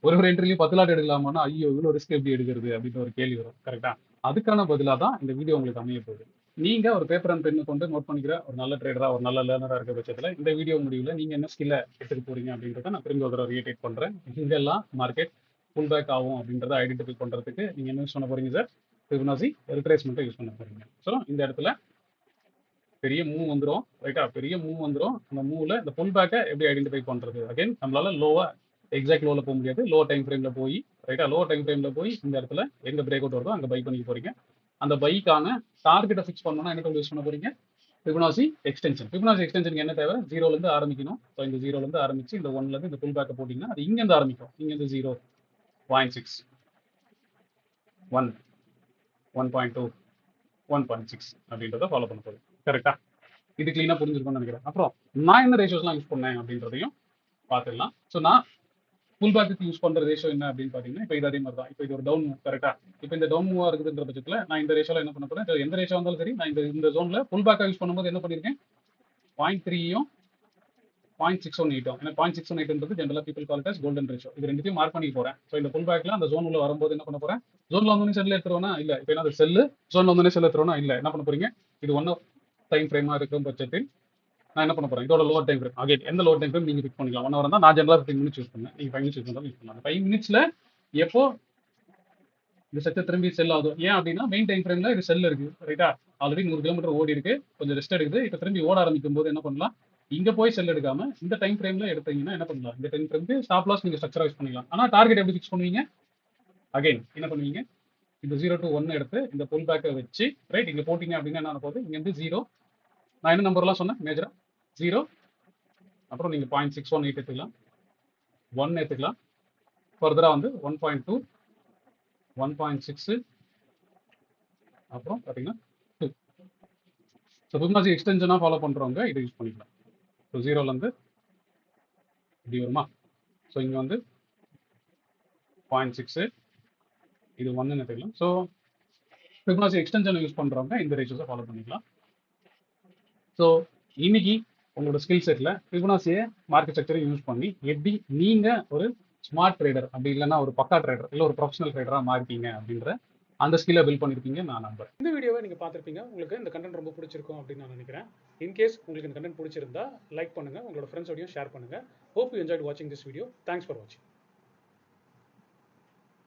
ஒரு என்ட்ரிலையும் 10 லாட் எடுக்கலாமான்னா ஐயோ இவ்வளோ ரிஸ்க் எப்படி எடுக்கிறது அப்படின்னு ஒரு கேள்வி வரும், கரெக்டா? அதுக்கான பதிலாக தான் இந்த வீடியோ உங்களுக்கு அமைய போகுது. நீங்க ஒரு பேப்பர் அண்ட் பெண்ணை கொண்டு நோட் பண்ணிக்கிற ஒரு நல்ல ட்ரேடரா ஒரு நல்ல லேர்னரா இருக்க பட்சத்துல இந்த வீடியோ முடிவில் நீங்க என்ன ஸ்கில்ல எடுத்துக்க போறீங்க அப்படின்றத நான் திரும்பி ஒரு தடவை ரீடேட் பண்றேன். இங்கெல்லாம் மார்க்கெட் புல் பேக் ஆகும் அப்படின்றத ஐடென்டிஃபை பண்றதுக்கு நீங்க என்ன யூஸ் பண்ண போறீங்க சார், ஃபிபனாசி ரிட்ரேஸ்மெண்ட்டை யூஸ் பண்ண போறீங்க. ஸோ இந்த இடத்துல பெரிய மூவ் வந்துடும், ரைட்டா? பெரிய மூவ் வந்துடும். அந்த மூவ்ல இந்த புல் பேக்கை எப்படி ஐடென்டிஃபை பண்றது, அகைன் நம்மளால லோவா எக்ஸாக்ட் லோல போக முடியாது, லோ டைம் ஃப்ரேம்ல போய், ரைட்டா? லோ டைம் ஃப்ரேம்ல போய் இந்த இடத்துல எங்க பிரேக் அவுட் வருதோ அங்க பை பண்ணி போறீங்க. அந்த பைக்கான டார்கெட்டை ஃபிக்ஸ் பண்ணணும்னா என்ன டூல் யூஸ் பண்ண போறீங்க? Fibonacci extension. ஃபிபனாசி எக்ஸ்டென்ஷனுக்கு என்ன தேவை? 0ல இருந்து ஆரம்பிக்கணும். ஸோ இந்த 0ல இருந்து ஆரம்பிச்சு இந்த 1ல இருந்து இந்த புல் பேக்கை போட்டீங்கன்னா அது இங்க இருந்து ஆரம்பிக்கும். இங்க இருந்து 0, 0.6, 1, 1.2, 1.6 அப்படின்றத ஃபாலோ பண்ண போகுது. கரெக்டா? இது கிளீனா புரிஞ்சிருக்கும்னு நினைக்கிறேன். அப்புறம் நான் என்ன ரேஷியோஸ்லாம் யூஸ் பண்ணேன் அப்படின்றதையும் பார்த்துடலாம். ஸோ நான் புல் பேக்கு யூஸ் பண்ற ரேஷியோ என்ன அப்படின்னு பாத்தீங்கன்னா, இப்போ இது அதே மாதிரி தான். இப்போ இது ஒரு டவுன் மூவ் கரெக்டா? இப்போ இந்த டவுன் மூவா இருக்குதுன்ற பட்சத்தில் நான் இந்த ரேஷியோல என்ன பண்ண போறேன்? எந்த ரேஷியோ வந்தாலும் சரி, நான் இந்த ஜோன்ல புல் பேக்கா யூஸ் பண்ணும்போது என்ன பண்ணிருக்கேன்? 0.3யும் 0.618. ஏன்னா 0.618 ஜென்ரலா people call it as golden ratio. இது ரெண்டுத்தையும் மார்க் பண்ணி போறேன். ஸோ இந்த புல் பேக்ல அந்த ஜோன் உள்ள வரும்போது என்ன பண்ண போறேன்? ஜோன்ல வந்தோடனே செல்ல எடுத்துருவோனா இல்ல. இப்போ என்ன செல்லு ஜோன்ல வந்தோடனே செல்ல எடுத்துருவோனா இல்ல. என்ன பண்ண போறீங்க? இது ஒன் ஆஃப் டைம் ஃப்ரேமா இருக்கும் பட்சத்தில் நான் என்ன பண்ண போறேன்? இதோட லோவர் டைம் ஃப்ரேம் அகைன் எந்த லோவர் டைம் ஃப்ரேம் நீங்க பிக் பண்ணிக்கலாம். 1 ஹவர் தான். நான் ஜென்ரலா 15 மினிட்ஸ் யூஸ் பண்ணேன். நீங்க 5 மினிட்ஸ் யூஸ் பண்ணாலும் யூஸ் பண்ணலாம். 5 மினிட்ஸ்ல எப்போ இந்த செக்டர் திரும்பி செல் ஆகும்? ஏன் அப்படின்னா மெயின் டைம் ஃப்ரேம்ல இது செல் இருக்கு ரைட்டா? ஆல்ரெடி 100 கிலோமீட்டர் ஓடி இருக்கு, கொஞ்சம் ரெஸ்ட் எடுக்குது. இப்போ திரும்பி ஓட ஆரம்பிக்கும் போது என்ன பண்ணலாம்? இங்க போய் செல் எடுக்காம இந்த டைம் ஃப்ரேம்ல எடுத்தீங்கன்னா என்ன பண்ணலாம்? இந்த டைம் ஃப்ரேம்க்கு ஸ்டாப் லாஸ் நீங்க ஸ்ட்ரக்சரா யூஸ் பண்ணிக்கலாம். ஆனா டார்கெட் எப்படி ஃபிக்ஸ் பண்ணுவீங்க? அகைன் என்ன பண்ணுவீங்க? இந்த 0 to 1 எடுத்து இந்த புல் பேக்கை வச்சு ரைட் இங்க போட்டீங்க அப்படின்னா என்ன போகுது? இங்க இருந்து 0, நான் என்ன நம்பர்லாம் சொன்னேன் மேஜரா? 0, அப்புறம் நீங்க 0.618 எடுத்துக்கலாம், 1 எடுத்துக்கலாம், ஃபர்தரா வந்து 1.2, 1.6, அப்புறம் பார்த்தீங்கன்னா 2. ஸோ ஃபிபனாசி எக்ஸ்டென்ஷனாக ஃபாலோ பண்ணுறவங்க இதை யூஸ் பண்ணிக்கலாம். ஸோ 0ல இருந்து இப்படி வருமா? ஸோ இங்கே வந்து 0.6, இது 1ன்னு எடுத்துக்கலாம். ஸோ ஃபிபனாசி எக்ஸ்டென்ஷனை யூஸ் பண்ணுறவங்க இந்த ரேஷியோஸை ஃபாலோ பண்ணிக்கலாம். ஸோ இன்னைக்கு உங்களோட ஸ்கில் செட்டில் ஃபிபனாசியை மார்க்கெட் ஸ்ட்ரக்சரை யூஸ் பண்ணி எப்படி நீங்கள் ஒரு ஸ்மார்ட் ட்ரேடர் அப்படி இல்லைன்னா ஒரு பக்கா ட்ரேடர் இல்லை ஒரு ப்ரொஃபஷனல் ட்ரேடராக மாறிட்டீங்க அப்படின்ற அந்த ஸ்கில்லை பில்ட் பண்ணியிருப்பீங்க நான் நம்புறேன். இந்த வீடியோவை நீங்கள் பார்த்துருப்பீங்க. உங்களுக்கு இந்த கண்டென்ட் ரொம்ப பிடிச்சிருக்கும் அப்படின்னு நான் நினைக்கிறேன். இன்கேஸ் உங்களுக்கு இந்த கண்டென்ட் பிடிச்சிருந்தா லைக் பண்ணுங்கள், உங்களோட ஃப்ரெண்ட்ஸோடையும் ஷேர் பண்ணுங்கள். ஹோப் யூ என்ஜாய்ட் வாட்சிங் திஸ் வீடியோ. தேங்க்ஸ் ஃபார் வாட்சிங்.